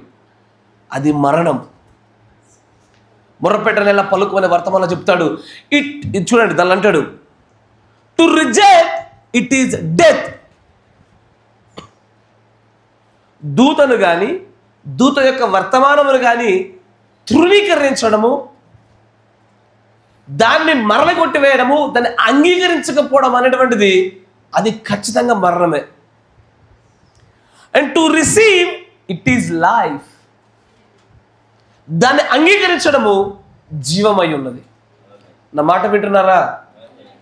అది మరణం. మొర్రపెట్టనేలా పలుకు అనే వర్తమానంలో చెప్తాడు. ఇది చూడండి, దాన్ని అంటాడు to reject it is death. దూతను కానీ దూత యొక్క వర్తమానమును కానీ తృణీకరించడము, దాన్ని మరలగొట్టివేయడము, దాన్ని అంగీకరించకపోవడం అనేటువంటిది అది ఖచ్చితంగా మరణమే. And to receive it is life. దాన్ని అంగీకరించడము జీవమై ఉన్నది. నా మాట వింటున్నారా?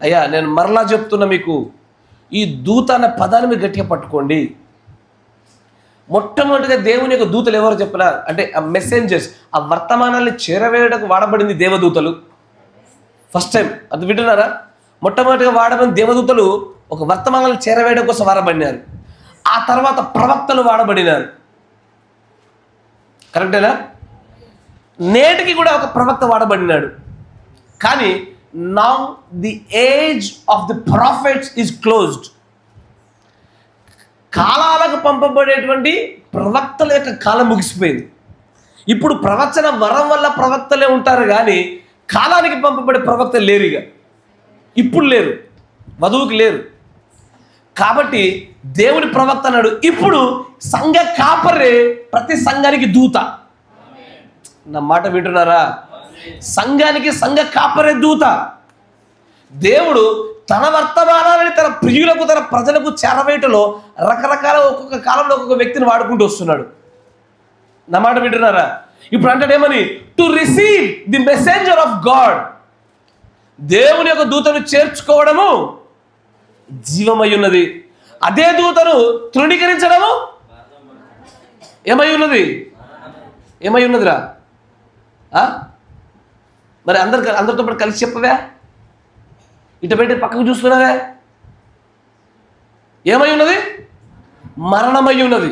అయ్యా నేను మరలా చెప్తున్నా మీకు, ఈ దూత అనే పదాన్ని మీరు గట్టిగా పట్టుకోండి. మొట్టమొదటిగా దేవుని యొక్క దూతలు ఎవరు చెప్పినా అంటే ఆ మెసెంజర్స్, ఆ వర్తమానాన్ని చేరవేయడానికి వాడబడింది దేవదూతలు. ఫస్ట్ టైం అది వింటున్నారా? మొట్టమొదటిగా వాడబడిన దేవదూతలు ఒక వర్తమానాన్ని చేరవేయడం కోసం వాడబడినారు. ఆ తర్వాత ప్రవక్తలు వాడబడినారు. కరెక్టేనా? నేటికి కూడా ఒక ప్రవక్త వాడబడినాడు. కానీ now the age of the profits is closed. కాలాలకు పంపబడేటువంటి ప్రవక్తల యొక్క కాలం ముగిసిపోయింది. ఇప్పుడు ప్రవచన వరం వల్ల ప్రవక్తలే ఉంటారు, కానీ కాలానికి పంపబడే ప్రవక్తలు లేరు. ఇక ఇప్పుడు లేరు, వధువుకి లేరు. కాబట్టి దేవుని ప్రవక్త అన్నాడు, ఇప్పుడు సంఘ కాపరే ప్రతి సంఘానికి దూత. నా మాట వింటున్నారా? సంఘానికి సంఘ కాపరే దూత. దేవుడు తన వర్తమానాలని తన ప్రియులకు తన ప్రజలకు చేరవేయటంలో రకరకాల ఒక్కొక్క కాలంలో ఒక్కొక్క వ్యక్తిని వాడుకుంటూ వస్తున్నాడు. నా మాట వింటున్నారా? ఇప్పుడు అంటాడేమని? To receive the messenger of God. దేవుని యొక్క దూతను చేర్చుకోవడము జీవమై ఉన్నది. అదే దూతను తృణీకరించడము ఏమై ఉన్నది? ఏమై ఉన్నదిరా? మరి అందరితో పాటు కలిసి చెప్పవే, ఇటు పెట్టి పక్కకు చూస్తున్నావే. ఏమై ఉన్నది? మరణమై ఉన్నది.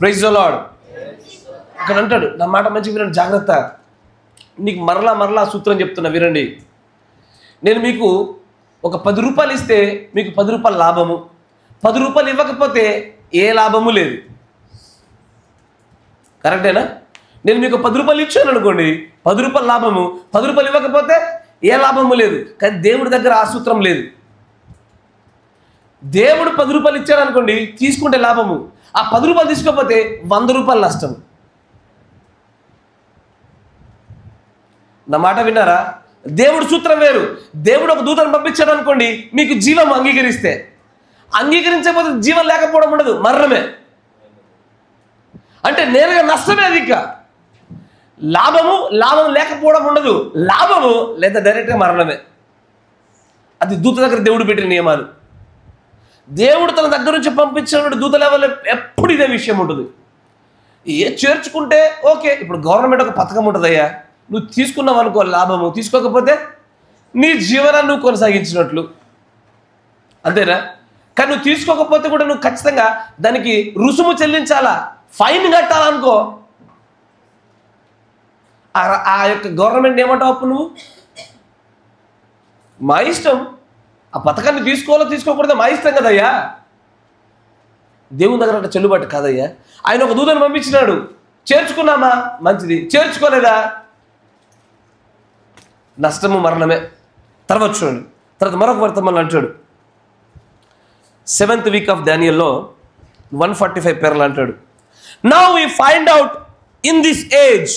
Praise the lord. అక్కడ అంటాడు, నా మాట మంచిగా వినండి, జాగ్రత్త. నీకు మరలా సూత్రం చెప్తున్నా, వినండి. నేను మీకు ఒక 10 రూపాయలు ఇస్తే మీకు 10 రూపాయల లాభము, 10 రూపాయలు ఇవ్వకపోతే ఏ లాభము లేదు. కరెక్టేనా? నేను మీకు 10 రూపాయలు ఇచ్చాను అనుకోండి, 10 రూపాయల లాభము, 10 రూపాయలు ఇవ్వకపోతే ఏ లాభము లేదు. కానీ దేవుడి దగ్గర ఆ సూత్రం లేదు. దేవుడు 10 రూపాయలు ఇచ్చాడు అనుకోండి, తీసుకుంటే లాభము. ఆ 10 రూపాయలు తీసుకోకపోతే 100 రూపాయలు నష్టం. నా మాట విన్నారా? దేవుడు సూత్రం వేరు. దేవుడు ఒక దూతను పంపించాడు అనుకోండి, మీకు జీవం అంగీకరిస్తే, అంగీకరించకపోతే జీవం లేకపోవడం ఉండదు, మరణమే. అంటే నేరుగా నష్టమే. అది ఇంకా లాభం లేకపోవడం ఉండదు, లాభము లేదా డైరెక్ట్గా మరణమే. అది దూత దగ్గర దేవుడు పెట్టిన నియమాలు. దేవుడు తన దగ్గర నుంచి పంపించినప్పుడు దూత లెవెల్లో ఎప్పుడు ఇదే విషయం ఉంటుంది. చేర్చుకుంటే ఓకే. ఇప్పుడు గవర్నమెంట్ ఒక పథకం ఉంటుంది, అయ్యా నువ్వు తీసుకున్నావు అనుకో లాభము, తీసుకోకపోతే నీ జీవనాన్ని నువ్వు కొనసాగించినట్లు, అంతేనా? కానీ నువ్వు తీసుకోకపోతే కూడా నువ్వు ఖచ్చితంగా దానికి రుసుము చెల్లించాలా, ఫైన్ కట్టాలనుకో. ఆ యొక్క గవర్నమెంట్ ఏమంటావు అప్పుడు నువ్వు? మా ఇష్టం, ఆ పథకాన్ని తీసుకోవాలో తీసుకోకూడదు మా ఇష్టం కదయ్యా. దేవుని దగ్గర అంటే చెల్లుబాటు కాదయ్యా. ఆయన ఒక దూతను పంపించినాడు, చేర్చుకున్నామా మంచిది, చేర్చుకోలేదా నష్టము, మరణమే. తర్వాత చూడండి, తర్వాత మరొక వర్తమానం అంటాడు. 7th week of Danielలో 145 పేర్లు అంటాడు. Now we find out in this age.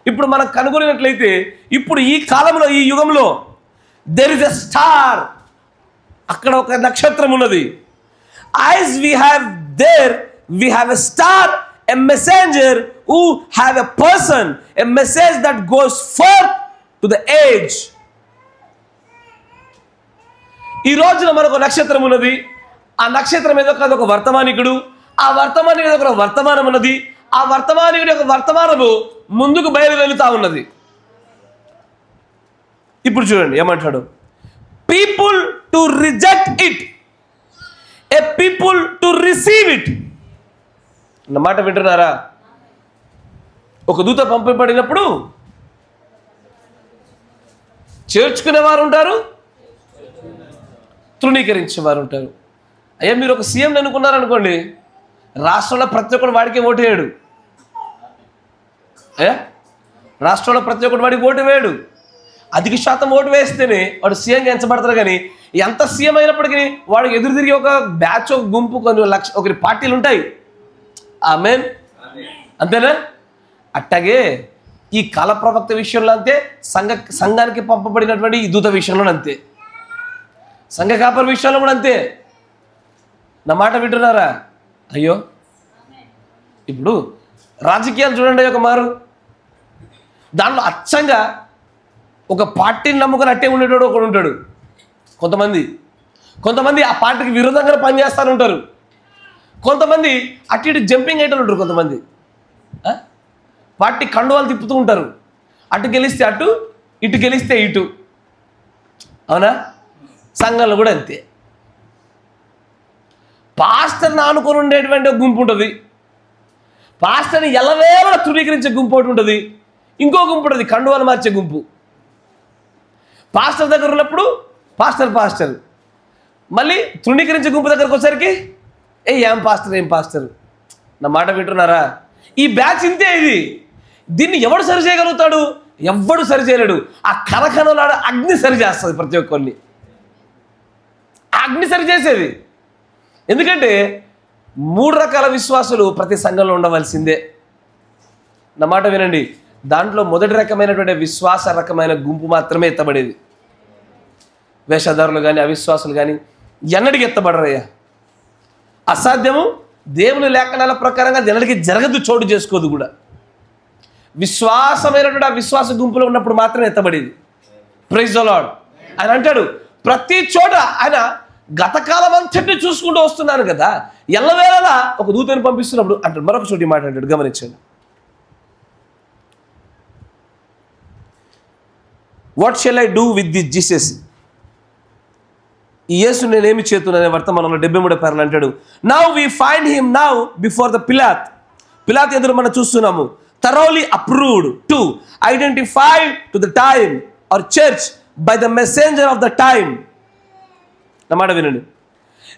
ఇప్పుడు మనం కనుగొనినట్లయితే ఇప్పుడు ఈ కాలంలో, ఈ యుగంలో దెర్ ఇస్ ఎ స్టార్, అక్కడ ఒక నక్షత్రం ఉన్నది. As we have there we have a star, a messenger who have a person, a message that goes forth to the age. ఈ రోజున మనకు నక్షత్రం ఉన్నది. ఆ నక్షత్రం ఏదో కాదు ఒక వర్తమానికుడు. ఆ వర్తమానికుడు ఒక వర్తమానం ఉన్నది. ఆ వర్తమానికుడి యొక్క వర్తమానము ముందుకు బయలువెళుతా ఉన్నది. ఇప్పుడు చూడండి ఏమంటాడు. People to reject it, A people to receive it. అన్నమాట వింటున్నారా? ఒక దూత పంపబడినప్పుడు చేర్చుకునేవారు ఉంటారు, తృణీకరించేవారు ఉంటారు. అయ్యా మీరు ఒక సీఎం అనుకున్నారనుకోండి, రాష్ట్రంలో ప్రతి ఒక్కడు వాడికి ఓటు వేయడు. రాష్ట్రంలో ప్రతి ఒక్కటి వాడికి ఓటు వేయడు. అధిక శాతం ఓటు వేస్తేనే వాడు సీఎంగా ఎంచబడతారు. కానీ ఎంత సీఎం అయినప్పటికీ వాడికి ఎదురు తిరిగి ఒక బ్యాచ్, ఒక గుంపు, ఒకరి పార్టీలు ఉంటాయి. ఆమేన్, అంతేనా? అట్టాగే ఈ కాల ప్రవక్త విషయంలో అంతే, సంఘానికి పంపబడినటువంటి ఈ దూత విషయంలో అంతే, సంఘ కాపరి విషయంలో కూడా అంతే. నా మాట వింటున్నారా? అయ్యో ఇప్పుడు రాజకీయాలు చూడండి, ఒక మారు దాంట్లో అచ్చంగా ఒక పార్టీని నమ్ముకొని అట్టే ఉండేటోడు ఒకడు ఉంటాడు. కొంతమంది ఆ పార్టీకి విరోధంగా పనిచేస్తూ ఉంటారు. కొంతమంది అటు ఇటు జంపింగ్ అయ్యేటోళ్ళు ఉంటారు. కొంతమంది పార్టీ కండువాలు తిప్పుతూ ఉంటారు. అటు గెలిస్తే అటు, ఇటు గెలిస్తే ఇటు. అవునా? సంఘంలో కూడా అంతే. పాస్టర్ని ఆనుకొని ఉండేటువంటి ఒక గుంపు ఉంటుంది. పాస్టర్ని ఎల్లవేళ తృణీకరించే గుంపు ఒకటి ఉంటుంది. ఇంకో గుంపు ఉంటుంది, కండువాలు మార్చే గుంపు. పాస్టర్ దగ్గర ఉన్నప్పుడు పాస్టర్, మళ్ళీ తృణీకరించే గుంపు దగ్గరకు వచ్చేసరికి ఏం పాస్టర్. నా మాట వింటున్నారా? ఈ బ్యాచ్ ఇంతే. దీన్ని ఎవడు సరి చేయగలుగుతాడు? ఎవ్వడు సరి చేయలేడు. ఆ కనకనలాడు అగ్ని సరి చేస్తుంది ప్రతి ఒక్కరిని. అగ్ని సరి చేసేది. ఎందుకంటే 3 రకాల విశ్వాసులు ప్రతి సంఘంలో ఉండవలసిందే. నా మాట వినండి. దాంట్లో మొదటి రకమైనటువంటి విశ్వాస రకమైన గుంపు మాత్రమే ఎత్తబడేది. వేషధారులు కానీ అవిశ్వాసులు కానీ ఎన్నటికి ఎత్తబడరయ్యా. అసాధ్యము. దేవుని లేఖనాల ప్రకారంగా ఎన్నటికి జరగదు, చోటు చేసుకోదు కూడా. విశ్వాసమైనటువంటి ఆ విశ్వాస గుంపులో ఉన్నప్పుడు మాత్రమే ఎత్తబడేది. Praise the lord. ఆయన అంటాడు ప్రతి చోట ఆయన గతకాలం అంతటిని చూసుకుంటూ వస్తున్నాను కదా, ఎల్లవేళలా ఒక దూతని పంపిస్తున్నప్పుడు అంటాడు. మరొక చోటి మాట అంటాడు, గమనించండి. What shall I do with this Jesus? ఈ యేసు నేనేమి చేస్తున్నానే వర్తమానంలో 73 పేర్లు అంటాడు. Now we find him now before the Pilate ఎదురు మనం చూస్తున్నాము. Thoroughly approved to identified to the time our church by the messenger of the time. నా మాట వినండి.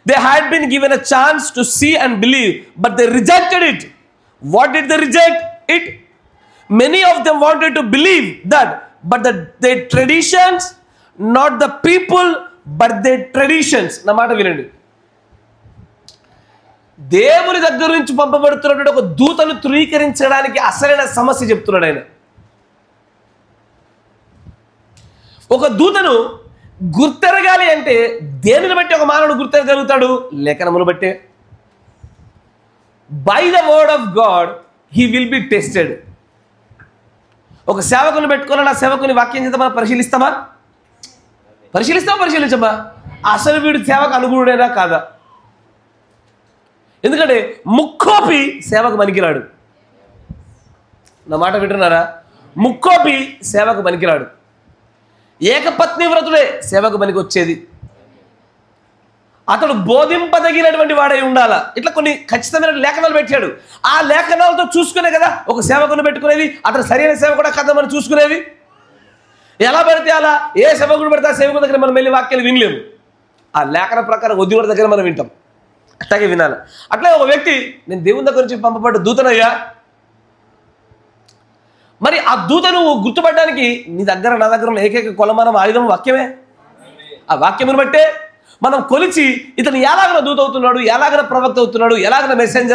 They had been given a chance to see and believe, but they rejected it. What did they reject it? Many of them wanted to believe that, but their traditions, not the people, but their traditions. నా మాట వినండి. దేవుని దగ్గర నుంచి పంపబడుతున్నటువంటి ఒక దూతను ధృవీకరించడానికి అసలైన సమస్య చెప్తున్నాడు ఆయన. ఒక దూతను గుర్తెరగాలి అంటే దేనిని బట్టి ఒక మానవుడు గుర్తెరగలుగుతాడు? లేఖనమును బట్టే. By the word of God he will be tested. ఒక సేవకుని పెట్టుకుని ఆ సేవకుని వాక్యం చేత మనం పరిశీలించమా అసలు వీడు సేవకు అనుగుణుడేనా కాదా? ఎందుకంటే ముక్కోపి సేవకు పనికిరాడు. నా మాట వింటున్నారా? ముక్కోపి సేవకు పనికిరాడు. ఏకపత్ని వ్రతుడే సేవకు పనికి వచ్చేది. అతడు బోధింపదగినటువంటి వాడై ఉండాలా. ఇట్లా కొన్ని ఖచ్చితమైన లేఖనాలు పెట్టాడు. ఆ లేఖనాలతో చూసుకునే కదా ఒక సేవకుని పెట్టుకునేది. అతను సరైన సేవకుడా కదా మనం చూసుకునేది. ఎలా పెడితే అలా ఏ సేవకుడు పెడితే ఆ సేవకుడి దగ్గర మనం వెళ్ళి వాక్యాలు వినలేము. ఆ లేఖన ప్రకారం ఉద్యోగుల దగ్గర మనం వింటాం. అట్లాగే వినాలి. అట్లా ఒక వ్యక్తి నేను దేవుని దగ్గర నుంచి పంపబడ్డ దూతనయ్యా, మరి ఆ దూతను గుర్తుపట్టడానికి నీ దగ్గర నా దగ్గర ఉన్న ఏకైక కొలమానం ఆయుధం వాక్యమే. ఆ వాక్యమును బట్టే మనం కొలిచి ఇతను ఎలాగన దూత అవుతున్నాడు, ఎలాగన ప్రవక్త అవుతున్నాడు, ఎలాగన మెసేజ్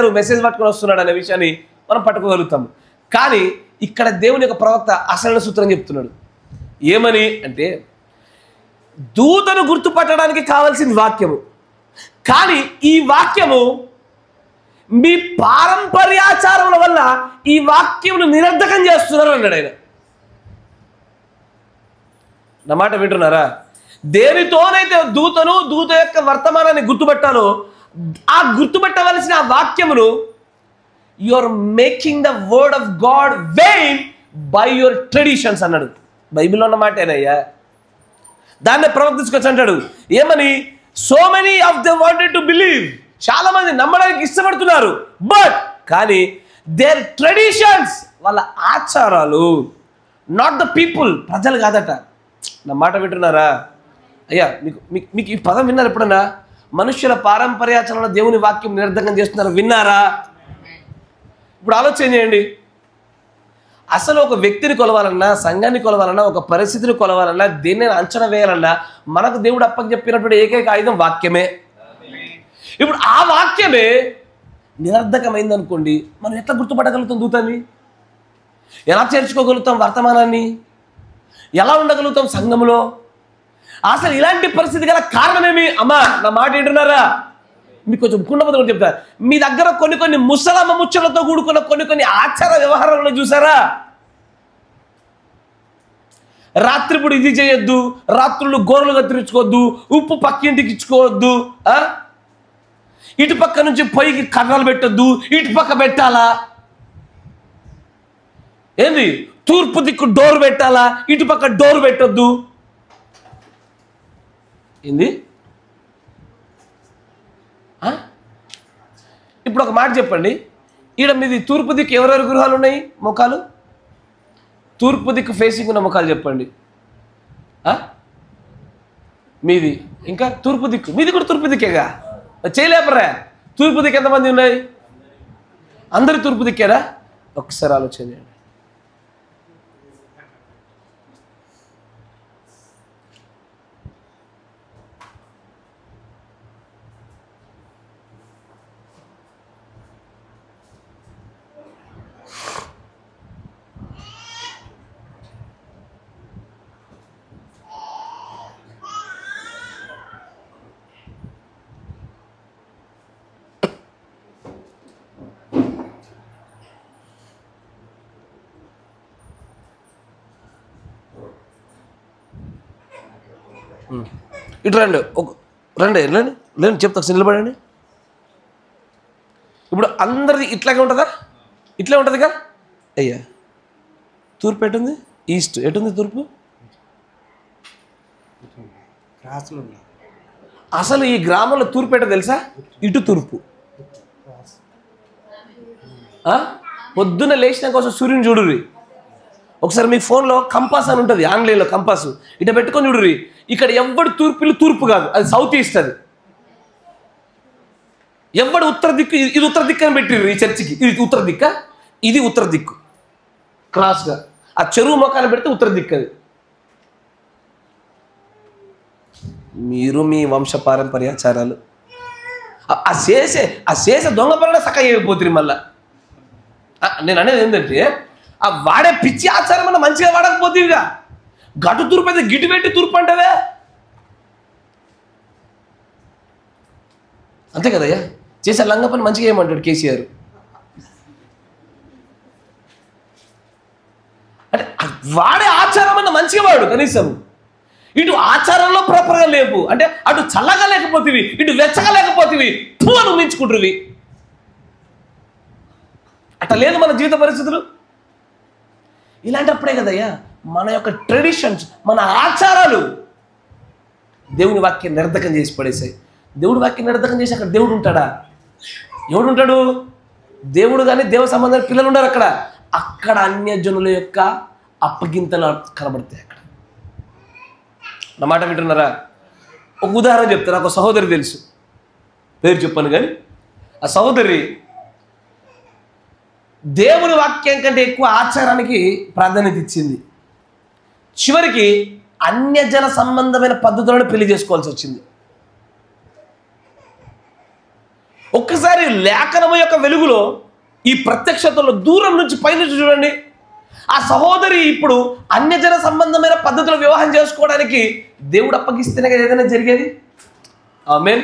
పట్టుకొని వస్తున్నాడు అనే విషయాన్ని మనం పట్టుకోగలుగుతాము. కానీ ఇక్కడ దేవుని యొక్క ప్రవక్త అసలైన సూత్రం చెప్తున్నాడు. ఏమని అంటే దూతను గుర్తుపట్టడానికి కావాల్సిన వాక్యము. కానీ ఈ వాక్యము మీ పారంపర్యాచారముల వల్ల ఈ వాక్యమును నిరర్ధకం చేస్తున్నారు అన్నాడు ఆయన. నా మాట వింటున్నారా? దేనితోనైతే దూత యొక్క వర్తమానాన్ని గుర్తుపట్టాలో ఆ గుర్తుపట్టవలసిన ఆ వాక్యమును you are making the word of God vain by your traditions అన్నాడు. బైబిల్లో ఉన్న మాటేనయ్యా. దాన్నే ప్రవర్తించుకోవచ్చు అంటాడు. ఏమని? So many of them wanted to believe. చాలా మంది నమ్మడానికి ఇష్టపడుతున్నారు. బట్ కానీ దేర్ ట్రెడిషన్స్, వాళ్ళ ఆచారాలు, నాట్ ద పీపుల్, ప్రజలు కాదట. నా మాట వింటున్నారా? అయ్యా మీకు ఈ పదం విన్నారు ఎప్పుడన్నా? మనుష్యుల పారంపర్యాచరణలో దేవుని వాక్యం నిరర్ధకం చేస్తున్నారు విన్నారా? ఇప్పుడు ఆలోచన చేయండి. అసలు ఒక వ్యక్తిని కొలవాలన్నా, సంఘాన్ని కొలవాలన్నా, ఒక పరిస్థితిని కొలవాలన్నా, దేన్ని అంచనా వేయాలన్నా మనకు దేవుడు అప్పకి చెప్పినటువంటి ఏకైక ఆయుధం వాక్యమే. ఇప్పుడు ఆ వాక్యమే నిరర్ధకమైంది అనుకోండి, మనం ఎట్లా గుర్తుపట్టగలుగుతాం దూతాన్ని? ఎలా చేర్చుకోగలుగుతాం వర్తమానాన్ని? ఎలా ఉండగలుగుతాం సంఘంలో? అసలు ఇలాంటి పరిస్థితి గల కారణమేమి? అమ్మా నా మాట ఏంటున్నారా? మీకు కొంచెం కుండబద్ద కూడా చెప్తా. మీ దగ్గర కొన్ని ముసలమ్మ ముచ్చలతో కూడుకున్న కొన్ని ఆచార వ్యవహారాలను చూసారా? రాత్రిప్పుడు ఇది చేయొద్దు, రాత్రులు గోరలు కత్తిరించుకోవద్దు, ఉప్పు పక్కింటికి ఇచ్చుకోవద్దు, ఇటు పక్క నుంచి పొయ్యికి కర్రలు పెట్టొద్దు, ఇటు పక్క పెట్టాలా? ఏంది? తూర్పు దిక్కు డోర్ పెట్టాలా, ఇటు పక్క డోర్ పెట్టొద్దు. ఏంది? ఇప్పుడు ఒక మాట చెప్పండి. ఈడ మీది తూర్పు దిక్కు ఎవరెవరి గృహాలు ఉన్నాయి? ముఖాలు తూర్పు దిక్కు ఫేసింగ్ ఉన్న ముఖాలు చెప్పండి. మీది ఇంకా తూర్పు దిక్కు, మీది కూడా తూర్పు దిక్కేగా. చేయలేపరా? తూర్పు దిక్కు ఎంతమంది ఉన్నాయి? అందరి తూర్పు దిక్కేనా? ఒకసారి ఆలోచన చేయండి. ఇటు రండి, రండి చెప్తా, నిలబడండి. ఇప్పుడు అందరిది ఇట్లాగే ఉంటుందా? ఇట్లా ఉంటుంది కదా. అయ్యా తూర్పు ఎటుంది? ఈస్ట్ ఎటుంది? తూర్పు క్రాస్లు ఉన్నాయి. అసలు ఈ గ్రామంలో తూర్పేట తెలుసా? ఇటు తూర్పు. పొద్దున్న లేచిన కోసం సూర్యుని చూడుర్రి. ఒకసారి మీ ఫోన్లో కంపాస్ అని ఉంటుంది, ఆన్లైన్లో కంపాస్ ఇటు పెట్టుకొని చూడుర్రి. ఇక్కడ ఎవడు తూర్పు కాదు, అది సౌత్ ఈస్ట్. అది ఎవడు ఉత్తర దిక్కు, ఇది ఉత్తర దిక్కు అని పెట్టిర్రు ఈ చర్చికి. ఇది ఉత్తర దిక్క, ఇది ఉత్తర దిక్కు క్రాస్గా. ఆ చెరువు మొక్కని పెడితే ఉత్తర దిక్కు. అది మీరు మీ వంశ పారంపర్యాచారాలు ఆ చేసే దొంగ పనులు సక్క అయిపోతుంది. మళ్ళా నేను అనేది ఏంటంటే, ఆ వాడే పిచ్చి ఆచారం అన్న మంచిగా వాడకపోతేవిగా. గటు తూర్పు అయితే గిటు పెట్టి తూర్పు అంటవే, అంతే కదయ్యా. చేసే లంగ పని మంచిగా ఏమంటాడు కేసీఆర్. అంటే వాడే ఆచారం అన్న మంచిగా వాడు కనీసం. ఇటు ఆచారంలో ప్రాపర్గా లేవు అంటే, అటు చల్లగా లేకపోతేవి, ఇటు వెచ్చగా లేకపోతేవి, పూలను మించుకుంటువి. అట్లా లేదు మన జీవిత పరిస్థితులు. ఇలాంటప్పుడే కదయ్యా మన యొక్క ట్రెడిషన్స్, మన ఆచారాలు దేవుని వాక్యం నిర్ధకం చేసి పడేసాయి. దేవుడి వాక్యం నిర్ధకం చేసి అక్కడ దేవుడు ఉంటాడా? ఎవడు ఉంటాడు? దేవుడు కానీ దేవ సంబంధాలు పిల్లలు ఉండరు అక్కడ. అక్కడ అన్యజనుల యొక్క అప్పగింతలు కనబడతాయి. అక్కడ నా మాట వింటున్నారా? ఒక ఉదాహరణ చెప్తాను. నాకు సహోదరి తెలుసు, పేరు చెప్పాను కానీ ఆ సహోదరి దేవుని వాక్యం కంటే ఎక్కువ ఆచారానికి ప్రాధాన్యత ఇచ్చింది. చివరికి అన్యజన సంబంధమైన పద్ధతులను పెళ్లి చేసుకోవాల్సి వచ్చింది. ఒక్కసారి లేఖనము యొక్క వెలుగులో, ఈ ప్రత్యక్షతలో దూరం నుంచి పైనుంచి చూడండి. ఆ సహోదరి ఇప్పుడు అన్యజన సంబంధమైన పద్ధతులు వివాహం చేసుకోవడానికి దేవుడు అప్పగిస్తేనే కదా ఏదైనా జరిగేది. ఆమేన్.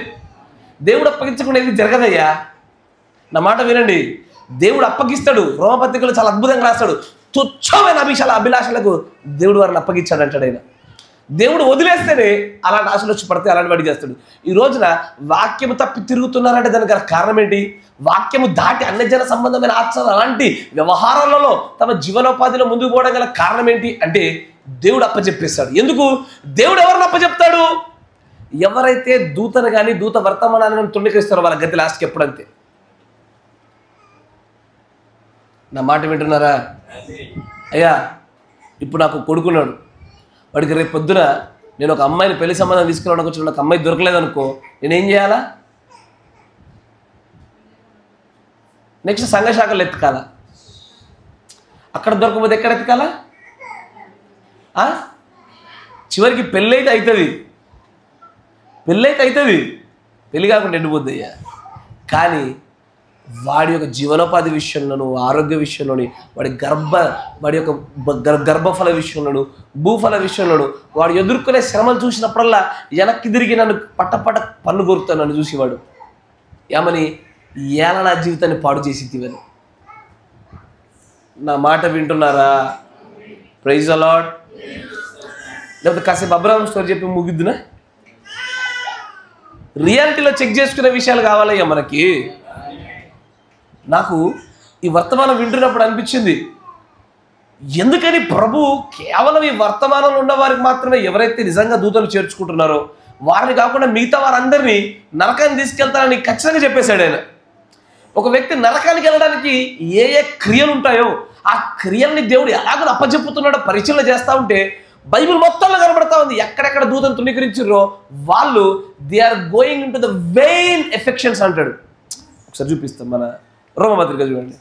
దేవుడు అప్పగించకుండా ఏది జరగదయ్యా. నా మాట వినండి. దేవుడు అప్పగిస్తాడు. రోమపత్రికలో చాలా అద్భుతంగా రాస్తాడు. తుచ్చమైన అభిలాషలకు దేవుడు వారిని అప్పగించాడు అంటాడు ఆయన. దేవుడు వదిలేస్తేనే అలాంటి ఆశలు వచ్చి పడితే అలాంటి వాడి చేస్తాడు. ఈ రోజున వాక్యము తప్పి తిరుగుతున్నారంటే దానికి గల కారణం ఏంటి? వాక్యము దాటి అన్యజన సంబంధమైన ఆచారాలు అలాంటి వ్యవహారాలలో తమ జీవనోపాధిలో ముందుకు పోవడం గల కారణం ఏంటి అంటే, దేవుడు అప్పచెప్పేస్తాడు. ఎందుకు? దేవుడు ఎవరిని అప్పచెప్తాడు? ఎవరైతే దూతను కానీ దూత వర్తమానాన్ని తుండకిస్తారో వాళ్ళ గతి లాస్ట్కి ఎప్పుడంతే. నా మాట వింటున్నారా? అయ్యా, ఇప్పుడు నాకు కొడుకున్నాడు. వాడికి రేపు పొద్దున నేను ఒక అమ్మాయిని పెళ్లి సంబంధం తీసుకురావడానికి వచ్చిన ఒక అమ్మాయి దొరకలేదనుకో, నేనేం చేయాలా? నెక్స్ట్ సంఘశాఖలు ఎత్తుకాలా? అక్కడ దొరకకపోతే ఎక్కడ ఎత్తుకాలా? చివరికి పెళ్ళైతే అవుతుంది, పెళ్ళి కాకుండా ఎండిపోద్ది అయ్యా. కానీ వాడి యొక్క జీవనోపాధి విషయంలోను, ఆరోగ్య విషయంలోని, వాడి యొక్క గర్భఫల విషయంలోను, భూఫల విషయంలోను వాడు ఎదుర్కొనే శ్రమలు చూసినప్పుడల్లా వెనక్కి తిరిగి నన్ను పట్ట పన్ను కొరుకుతాను నన్ను చూసేవాడు. ఏమని? ఏలా నా జీవితాన్ని పాడు చేసి ఇవని. నా మాట వింటున్నారా? Praise the lord. లేకపోతే కాసేపు అబ్రహాం స్టోరీ చెప్పి ముగిద్దునా? రియాలిటీలో చెక్ చేసుకునే విషయాలు కావాలయ్యా మనకి. నాకు ఈ వర్తమానం వింటున్నప్పుడు అనిపించింది, ఎందుకని ప్రభు కేవలం ఈ వర్తమానంలో ఉన్న వారికి మాత్రమే ఎవరైతే నిజంగా దూతలు చేర్చుకుంటున్నారో వారిని కాకుండా మిగతా వారందరినీ నరకాన్ని తీసుకెళ్తారని ఖచ్చితంగా చెప్పేశాడు ఆయన. ఒక వ్యక్తి నరకానికి వెళ్ళడానికి ఏ ఏ క్రియలు ఉంటాయో ఆ క్రియల్ని దేవుడు ఎలాగో అప్పచెప్పుతున్నాడో పరిశీలన చేస్తూ ఉంటే బైబిల్ మొత్తంలో కనబడతా ఉంది. ఎక్కడెక్కడ దూతను తృణీకరించారో వాళ్ళు they are going in to the vain affections అంటాడు. ఒకసారి చూపిస్తాం, మన రోమపత్రిక చూడండి.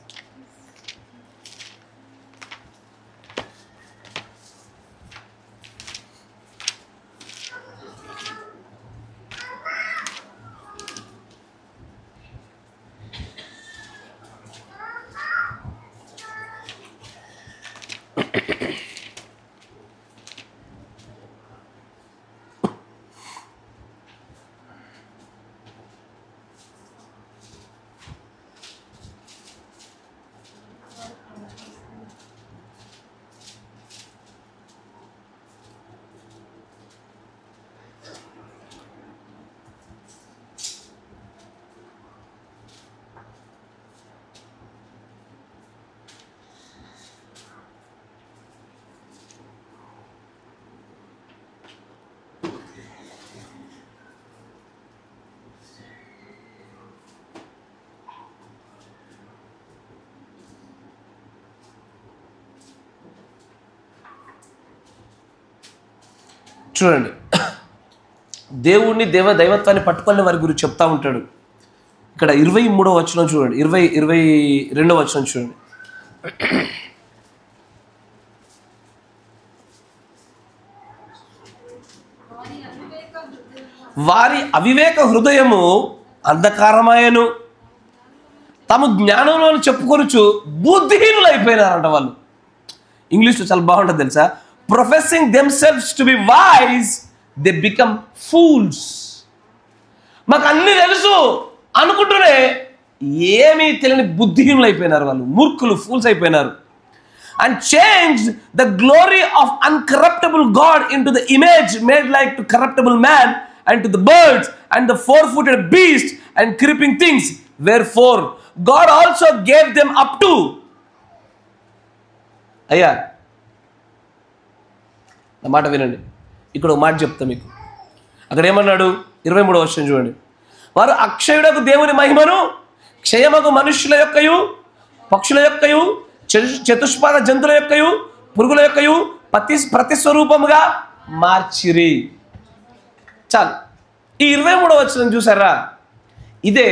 చూడండి, దేవుణ్ణి దైవత్వాన్ని పట్టుకొని వారి గురించి చెప్తా ఉంటాడు. ఇక్కడ 23వ వచనం చూడండి, 22వ వచనం చూడండి. వారి అవివేక హృదయము అంధకారమాయను, తాము జ్ఞానంలో చెప్పుకొనుచు బుద్ధిహీనులు అయిపోయినారంట వాళ్ళు. ఇంగ్లీష్లో చాలా బాగుంటుంది తెలుసా, professing themselves to be wise they become fools. మాకు అన్ని తెలుసు అనుకుంటూనే ఏమీ తెలియని బుద్ధిహీనులు అయిపోయినారు వాళ్ళు, మూర్ఖులు, ఫూల్స్ అయిపోయినారు. And change the glory of incorruptible God in to the image made like to corruptible man and to the birds and the four-footed beasts and creeping things, wherefore God also gave them up to. అయ్యా నా మాట వినండి, ఇక్కడ ఒక మాట చెప్తా మీకు. అక్కడ ఏమన్నాడు, 23వ వచనం చూడండి. వారు అక్షయుడకు దేవుని మహిమను క్షయమగు మనుష్యుల యొక్కయు పక్షుల యొక్కయు చతుష్పాద జంతువుల యొక్కయు పురుగుల యొక్కయు ప్రతిస్వరూపముగా మార్చిరి. చాలు. ఈ 23వ వచనం చూసారా, ఇదే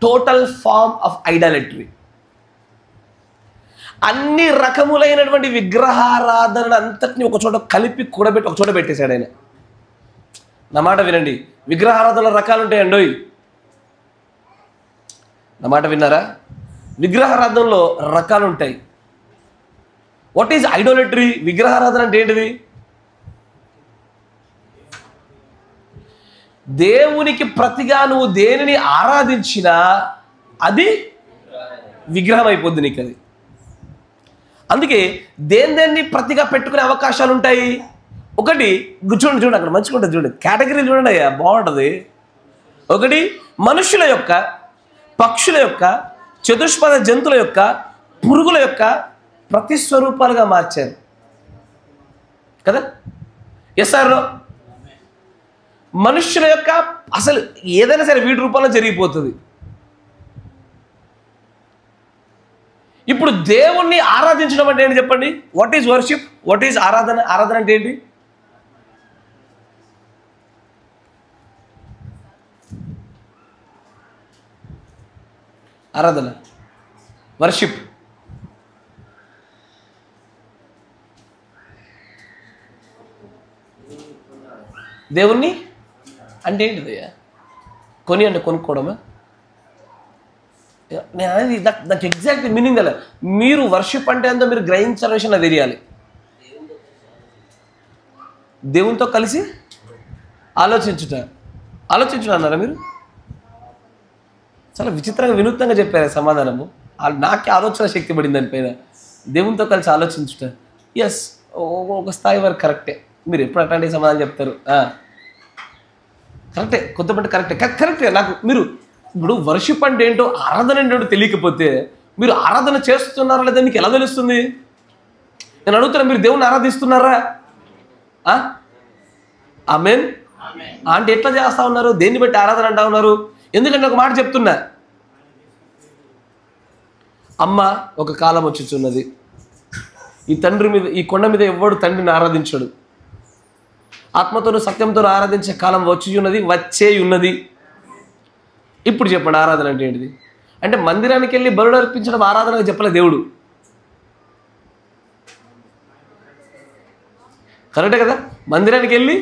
టోటల్ ఫార్మ్ ఆఫ్ ఐడాలట్రీ. అన్ని రకములైనటువంటి విగ్రహారాధన అంతటిని ఒక చోట కలిపి కూడబెట్టి ఒక చోట పెట్టేశాడు ఆయన. నా మాట వినండి, విగ్రహారాధనలో రకాలు ఉంటాయండి. నా మాట విన్నారా? విగ్రహారాధనలో రకాలు ఉంటాయి. What is idolatry? విగ్రహారాధన అంటే ఏంటిది? దేవునికి ప్రతిగా నువ్వు దేనిని ఆరాధించినా అది విగ్రహం అయిపోద్ది నీకు. అది అందుకే దేన్ని ప్రతిగా పెట్టుకునే అవకాశాలు ఉంటాయి. ఒకటి చూడండి అక్కడ మంచిగా ఉంటుంది, చూడండి కేటగిరీలు చూడండి అయ్యా, బాగుంటుంది. ఒకటి మనుషుల యొక్క, పక్షుల యొక్క, చతుష్పద జంతువుల యొక్క, పురుగుల యొక్క ప్రతిస్వరూపాలుగా మార్చారు కదా. Yes or no? మనుష్యుల యొక్క అసలు ఏదైనా సరే వీటి రూపంలో జరిగిపోతుంది. ఇప్పుడు దేవుణ్ణి ఆరాధించడం అంటే ఏంటి చెప్పండి? What is worship? What is ఆరాధన? ఆరాధన అంటే ఏంటి? ఆరాధన, వర్షిప్. దేవుణ్ణి అంటే ఏంటిదయ్యా? అంటే కొనుక్కోవడమా? నేను అనేది నాకు ఎగ్జాక్ట్ మీనింగ్ కదా. మీరు వర్షిప్ అంటే అంతా మీరు గ్రహించాలని విషయం నాకు తెలియాలి. దేవునితో కలిసి ఆలోచించుట అన్నారా మీరు? చాలా విచిత్రంగా వినూత్నంగా చెప్పారు సమాధానము. నాకే ఆలోచన శక్తి పడింది దానిపైన. దేవునితో కలిసి ఆలోచించుట, ఎస్, ఒక స్థాయి వరకు కరెక్టే. మీరు ఎప్పుడు అట్లాంటి సమాధానం చెప్తారు? కరెక్టే, కొంతమంది కరెక్టే. నాకు మీరు ఇప్పుడు వర్షిప్ అంటే ఏంటో, ఆరాధన ఏంటో తెలియకపోతే మీరు ఆరాధన చేస్తున్నారా లేదా మీకు ఎలా తెలుస్తుంది? నేను అడుగుతున్నా, మీరు దేవుని ఆరాధిస్తున్నారా? ఆమేన్. అంటే ఎట్లా చేస్తా ఉన్నారు? దేన్ని బట్టి ఆరాధన అంటా ఉన్నారు? ఎందుకంటే ఒక మాట చెప్తున్నా, అమ్మ ఒక కాలం వచ్చుచున్నది, ఈ తండ్రి మీద, ఈ కొండ మీద ఎవ్వడు తండ్రిని ఆరాధించడు. ఆత్మతోనూ సత్యంతోనూ ఆరాధించే కాలం వచ్చే ఉన్నది. ఇప్పుడు చెప్పండి, ఆరాధన అంటే ఏంటిది? అంటే మందిరానికి వెళ్ళి బలులు అర్పించడం ఆరాధనగా చెప్పలే దేవుడు. కరెక్టే కదా? మందిరానికి వెళ్ళి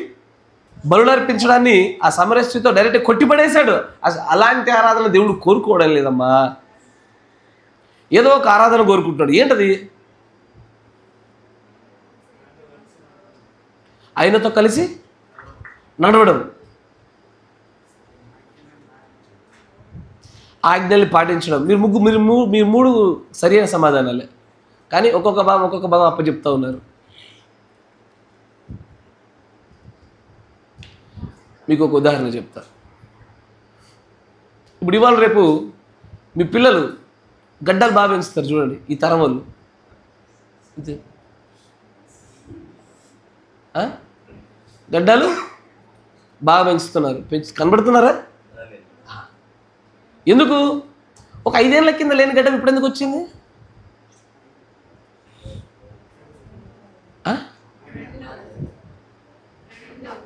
బలులు అర్పించడాన్ని ఆ సమరస్త్రీతో డైరెక్ట్ కొట్టిపడేశాడు. అసలు అలాంటి ఆరాధన దేవుడు కోరుకోవడం లేదమ్మా. ఏదో ఒక ఆరాధన కోరుకుంటున్నాడు. ఏంటది? ఆయనతో కలిసి నడవడం, ఆజ్ఞల్ని పాటించడం. మీరు మూడు సరైన సమాధానాలే, కానీ ఒక్కొక్క భాగం అప్పచెప్తా ఉన్నారు. మీకు ఒక ఉదాహరణ చెప్తా. ఇప్పుడు ఇవాళ రేపు మీ పిల్లలు గడ్డలు బాగా పెంచుతారు చూడండి, ఈ తరం వాళ్ళు. గడ్డలు బాగా పెంచుతున్నారు, కనబడుతున్నారా? ఎందుకు? ఒక 5 ఏళ్ల కింద లేని గడ్డం ఇప్పుడు ఎందుకు వచ్చింది?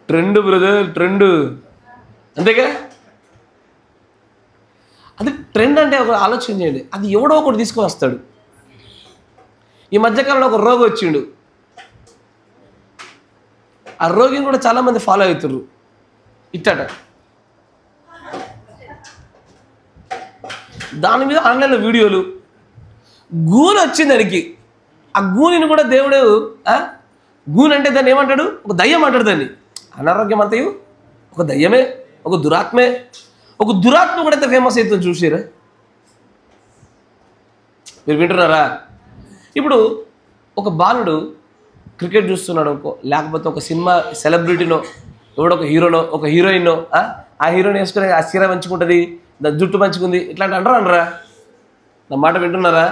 ట్రెండ్ బ్రదర్, ట్రెండ్, అంతేగా. అది ట్రెండ్ అంటే ఒక ఆలోచన చేయండి, అది ఎవడో ఒకటి తీసుకొని వస్తాడు. ఈ మధ్యకాలంలో ఒక రోగి వచ్చిండు, ఆ రోగిని కూడా చాలామంది ఫాలో అవుతుర్రు. ఇట్టట దాని మీద ఆన్లైన్లో వీడియోలు, గూని వచ్చింది దానికి. ఆ గూనిని కూడా దేవుడు, గూని అంటే దాన్ని ఏమంటాడు, ఒక దయ్యం అంటాడు దాన్ని. అనారోగ్యం అంతయు ఒక దయ్యమే, ఒక దురాత్మే. ఒక దురాత్మ కూడా ఎంత ఫేమస్ అవుతుంది చూసారా? మీరు వింటున్నారా? ఇప్పుడు ఒక బాలుడు క్రికెట్ చూస్తున్నాడు అనుకో, లేకపోతే ఒక సినిమా సెలబ్రిటీనో, ఎవడో ఒక హీరోనో, ఒక హీరోయిన్నో, ఆ హీరోయిన్ వేసుకునే ఆ చీర మంచుకుంటుంది, దాని జుట్టు మంచుకుంది, ఇట్లాంటి అనరా? నా మాట వింటున్నారా?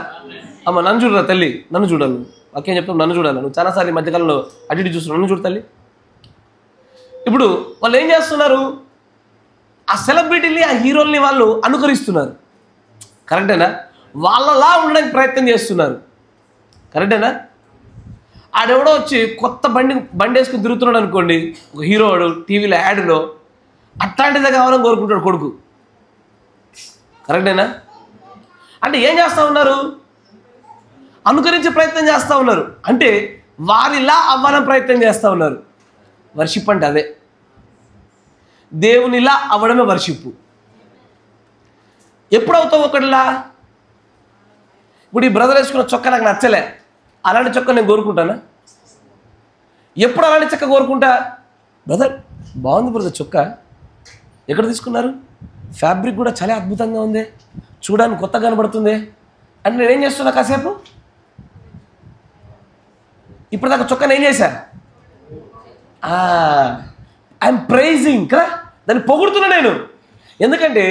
అమ్మ నన్ను చూడరా తల్లి, నన్ను చూడాలి. ఓకే చెప్తాను, నన్ను చూడాలి. నువ్వు చాలాసార్లు ఈ మధ్యకాలంలో అటు ఇటు చూస్తున్నావు, నన్ను చూడు తల్లి. ఇప్పుడు వాళ్ళు ఏం చేస్తున్నారు, ఆ సెలబ్రిటీని, ఆ హీరోల్ని వాళ్ళు అనుకరిస్తున్నారు. కరెక్టేనా? వాళ్ళలా ఉండడానికి ప్రయత్నం చేస్తున్నారు. కరెక్టేనా? ఆడెవడో వచ్చి కొత్త బండి వేసుకుని తిరుగుతున్నాడు అనుకోండి, ఒక హీరోడు టీవీలో యాడ్లో, అట్లాంటిదే కావాలని కోరుకుంటాడు కొడుకు. కరెక్టేనా? అంటే ఏం చేస్తూ ఉన్నారు, అనుకరించే ప్రయత్నం చేస్తూ ఉన్నారు. అంటే వారిలా అవ్వాలని ప్రయత్నం చేస్తూ ఉన్నారు. వర్షిప్ అంటే అదే, దేవునిలా అవ్వడమే వర్షిప్. ఎప్పుడవుతావు ఒకటిలా? ఇప్పుడు ఈ బ్రదర్ వేసుకున్న చొక్కా నాకు నచ్చలే, అలాంటి చొక్కా నేను కోరుకుంటానా? ఎప్పుడు అలాంటి చొక్కా కోరుకుంటా? బ్రదర్ బాగుంది బ్రదర్ చొక్కా, ఎక్కడ తీసుకున్నారు? ఫ్యాబ్రిక్ కూడా చాలా అద్భుతంగా ఉంది, చూడడానికి కొత్తగా కనబడుతుంది అంటే నేనేం చేస్తున్నా, కాసేపు ఇప్పటిదాకా చొక్కా నేను చేశా, ఐఎమ్ ప్రైజింగ్ కదా, దాన్ని పొగుడుతున్నా నేను. ఎందుకంటే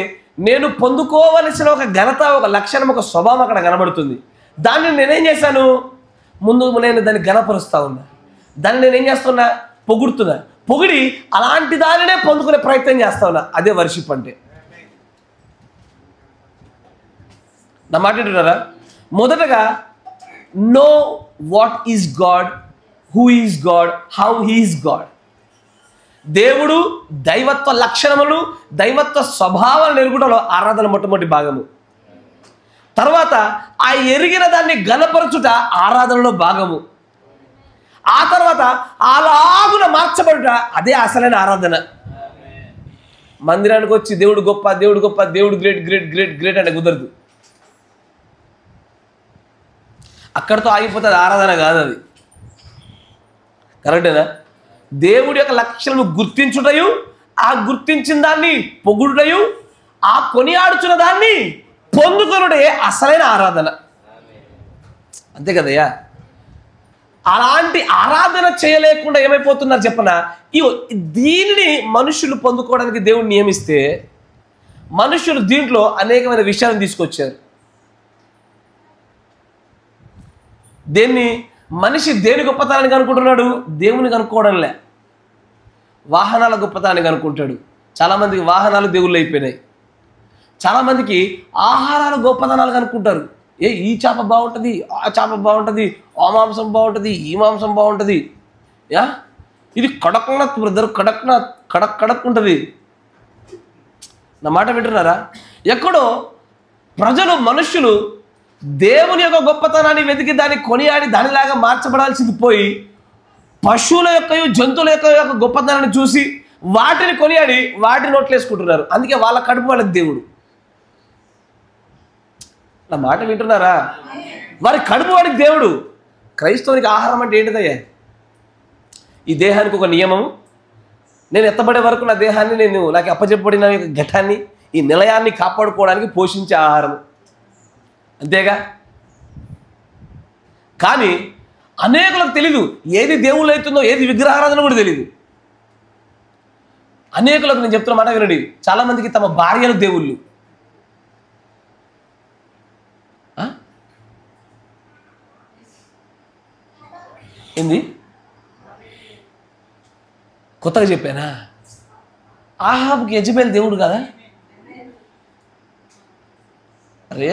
నేను పొందుకోవలసిన ఒక ఘనత, ఒక లక్షణం, ఒక స్వభావం అక్కడ కనబడుతుంది. దాన్ని నేనేం చేశాను, ముందు నేను దాన్ని ఘనపరుస్తూ ఉన్నా, దాన్ని నేనేం చేస్తున్నా, పొగుడుతున్నా. పొగిడి అలాంటి దానినే పొందుకునే ప్రయత్నం చేస్తా ఉన్నా. అదే వర్షిప్ అంటే. నా మాట వింటున్నారా? మొదటగా know what is God, who is God, how he is God. దేవుడు దైవత్వ లక్షణములు, దైవత్వ స్వభావాలను ఎరుగుటలో ఆరాధన మొట్టమొదటి భాగము. తర్వాత ఆ ఎరిగిన దాన్ని ఘనపరచుట ఆరాధనలో భాగము. ఆ తర్వాత అలాగున మార్చబడుట అదే అసలైన ఆరాధన. మందిరానికి వచ్చి దేవుడు గొప్ప, దేవుడు గొప్ప, దేవుడు గ్రేట్ గ్రేట్ గ్రేట్ గ్రేట్ అంటే కుదరదు. అక్కడితో ఆగిపోతుంది ఆరాధన కాదు అది. కరెక్టేనా? దేవుడి యొక్క లక్షణము గుర్తించుటయు, ఆ గుర్తించిన దాన్ని పొగుడుటయు, ఆ కొనియాడుచున్న దాన్ని పొందుకొనుటే అసలైన ఆరాధన. అంతే కదయ్యా? అలాంటి ఆరాధన చేయలేకుండా ఏమైపోతున్నారు చెప్పనా? దీనిని మనుషులు పొందుకోవడానికి దేవుడు నియమిస్తే మనుషులు దీంట్లో అనేకమైన విషయాలను తీసుకొచ్చారు. దేన్ని మనిషి దేని గొప్పతనాన్ని కనుక్కుంటున్నాడు? దేవుని కనుక్కోవడంలే, వాహనాల గొప్పతనాన్ని కనుక్కుంటాడు. చాలామందికి వాహనాలు దేవుళ్ళు అయిపోయినాయి. చాలామందికి ఆహారాలు గొప్పతనాలు కనుక్కుంటారు. ఈ చేప బాగుంటుంది, ఆ చేప బాగుంటుంది, ఆ మాంసం బాగుంటుంది, ఈ మాంసం బాగుంటుంది, ఇది కడక్నాథ్ బ్రదర్, కడక్నాథ్ కడక్ ఉంటుంది. నా మాట వింటున్నారా? ఎక్కడో ప్రజలు, మనుష్యులు దేవుని యొక్క గొప్పతనాన్ని వెతికి దాన్ని కొనియాడి దానిలాగా మార్చబడాల్సింది పోయి, పశువుల యొక్క, జంతువుల యొక్క గొప్పతనాన్ని చూసి వాటిని కొనియాడి వాటి నోట్లు వేసుకుంటున్నారు. అందుకే వాళ్ళ కడుపు వాళ్ళకి దేవుడు. నా మాట వింటున్నారా? వారి కడుపు వాడికి దేవుడు. క్రైస్తవునికి ఆహారం అంటే ఏంటిదయ్యా? ఈ దేహానికి ఒక నియమం, నేను ఎత్తబడే వరకు నా దేహాన్ని, నాకు అప్పచెప్పబడిన ఘటాన్ని, ఈ నిలయాన్ని కాపాడుకోవడానికి పోషించే ఆహారం, అంతేగా? కానీ అనేకులకు తెలీదు ఏది దేవుళ్ళు అవుతుందో, ఏది విగ్రహారాధన కూడా తెలీదు. అనేకులకు నేను చెప్తున్న మాట వినండి, చాలామందికి తమ భార్యలు దేవుళ్ళు. ఏంది కొత్తగా చెప్పానా? ఆహాబుకి యజబేల్ దేవుడు కదా? అరే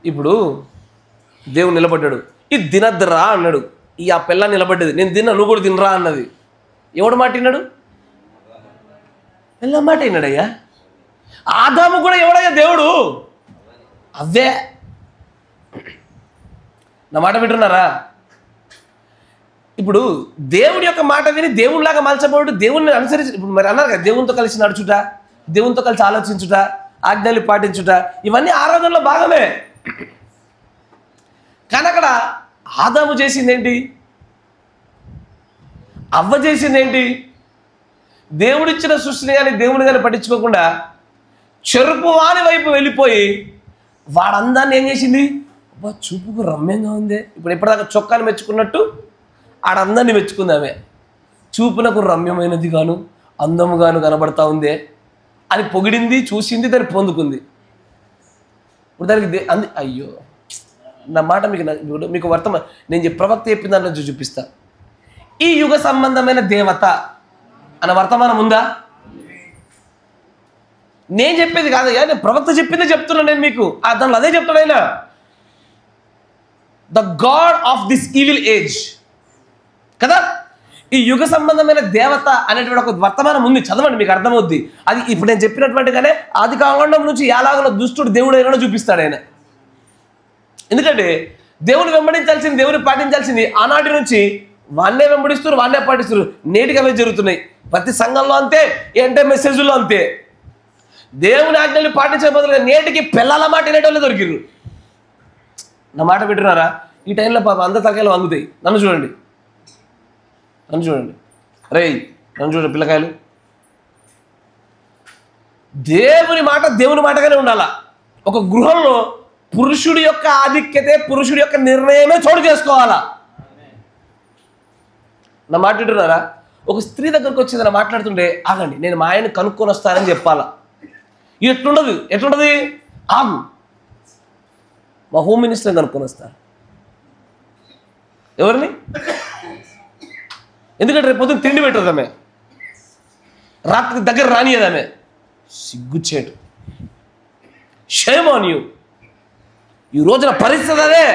ఇప్పుడు దేవుడు నిలబడ్డాడు, ఇది తినద్దురా అన్నాడు. ఆ పిల్ల నిలబడ్డది, నేను తిన్నా, నువ్వు కూడా తినరా అన్నది. ఎవడు మాట విన్నాడు? ఎలా మాట విన్నాడయ్యా? ఆదాము కూడా ఎవడయ్యా దేవుడు? అవే. నా మాట వింటున్నారా? ఇప్పుడు దేవుడి యొక్క మాట విని దేవుడిలాగా మలచబోడు, దేవుడిని అనుసరించి, ఇప్పుడు మరి అన్నారు కదా, దేవునితో కలిసి నడుచుట, దేవునితో కలిసి ఆలోచించుట, ఆజ్ఞలు పాటించుట, ఇవన్నీ ఆరాధనలో భాగమే. కానీ అక్కడ ఆదాము చేసిందేంటి? అవ్వ చేసిందేంటి? దేవుడిచ్చిన సృష్టిని కానీ దేవుని కానీ పట్టించుకోకుండా చెరుపు వాని వైపు వెళ్ళిపోయి వాడందాన్ని ఏం చేసింది? అబ్బా, చూపుకు రమ్యంగా ఉంది. ఇప్పుడు ఎప్పటిదాకా చొక్కాని మెచ్చుకున్నట్టు ఆడందాన్ని మెచ్చుకుంది. ఆమె చూపునకు రమ్యమైనది గాను అందముగాను కనబడతా ఉందే అని పొగిడింది, చూసింది, దాన్ని పొందుకుంది. ఇప్పుడు దానికి అయ్యో, నా మాట మీకు వర్తమానం నేను ప్రవక్త చెప్పిన దాంట్లో చూపిస్తా. ఈ యుగ సంబంధమైన దేవత అన్న వర్తమానం ఉందా? నేను చెప్పేది కాదయ్యా, నేను ప్రవక్త చెప్పిందే చెప్తున్నాను. నేను మీకు దాంట్లో అదే చెప్తాను ఆయన. The God of this evil age కదా, ఈ యుగ సంబంధమైన దేవత అనేటువంటి ఒక వర్తమానం ఉంది. చదవండి, మీకు అర్థమవుద్ది. అది ఇప్పుడు నేను చెప్పినటువంటిగానే ఆది కాండం నుంచి ఎలాగో దుష్టుడు దేవుడు అయినా చూపిస్తాడు ఆయన. ఎందుకంటే దేవుని వెంబడించాల్సింది, దేవుని పాటించాల్సింది ఆనాటి నుంచి వాన్నే వెంబడిస్తారు, వాన్నే పాటిస్తారు. నేటికి అవే జరుగుతున్నాయి. ప్రతి సంఘంలో అంతే, ఏంటంటే మెసేజ్లో అంతే. దేవుని ఆజ్ఞలు పాటించే బదులుగా నేటికి పిల్లల మాట వినేటోళ్ళే దొరికిర్రు. నా మాట వింటున్నారా? ఈ టైంలో పాప అందరి తలకాయలు వంగుతాయి. నన్ను చూడండి, నన్ను చూడండి పిల్లకాయలు. దేవుని మాట దేవుని మాటగానే ఉండాలా. ఒక గృహంలో పురుషుడి యొక్క ఆధిక్యతే, పురుషుడి యొక్క నిర్ణయమే చోటు చేసుకోవాలా. నా మాట వింటున్నారా? ఒక స్త్రీ దగ్గరకు వచ్చి ఏదైనా మాట్లాడుతుంటే ఆగండి, నేను మా ఆయన్ని కనుక్కొని వస్తానని చెప్పాలా. ఎట్లుండదు? ఆగు, మా హోమ్ మినిస్టర్ని కనుక్కొని వస్తారు. ఎవరిని? ఎందుకంటే రేపు పొద్దున్న తిండి పెట్టదు ఆమె, రాత్రి దగ్గర రానియదామె. సిగ్గుచేటు, షేమ్ ఆన్ యూ. ఈ రోజున పరిస్థితి అదే.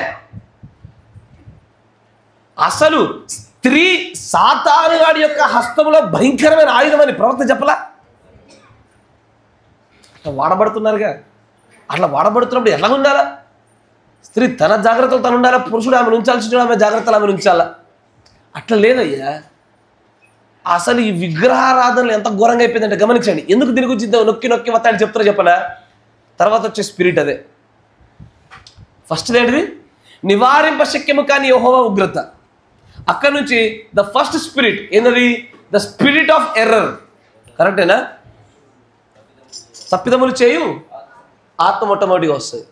అసలు స్త్రీ సాతాను గాడి యొక్క హస్తంలో భయంకరమైన ఆయుధం అని ప్రవక్త చెప్పలా? అట్లా వాడబడుతున్నారుగా. అట్లా వాడబడుతున్నప్పుడు ఎలా ఉండాలా? స్త్రీ తన జాగ్రత్తలు తను ఉండాలా, పురుషుడు ఆమెను ఉంచాల్సిన ఆమె జాగ్రత్తలు ఆమెను ఉంచాలా. అట్లా లేదయ్యా. అసలు ఈ విగ్రహారాధనలు ఎంత ఘోరంగా అయిపోయిందంటే గమనించండి. ఎందుకు దీని గురించి నొక్కి నొక్కి వస్తాయని చెప్తారో చెప్పనా? తర్వాత వచ్చే స్పిరిట్ అదే. ఫస్ట్ ఏంటిది? నివారింప శక్యము కానీ యెహోవా ఉగ్రత. అక్కడి నుంచి ద ఫస్ట్ స్పిరిట్ ఏంటది? The spirit of error. కరెక్టేనా? తప్పిదములు చేయు ఆత్మ మొట్టమొదటిగా వస్తుంది.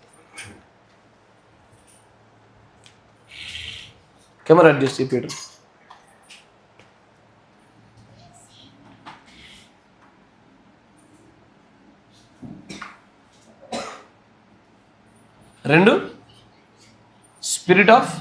కెమెరా అడ్జస్ట్ చేయి. రెండు, స్పిరిట్ ఆఫ్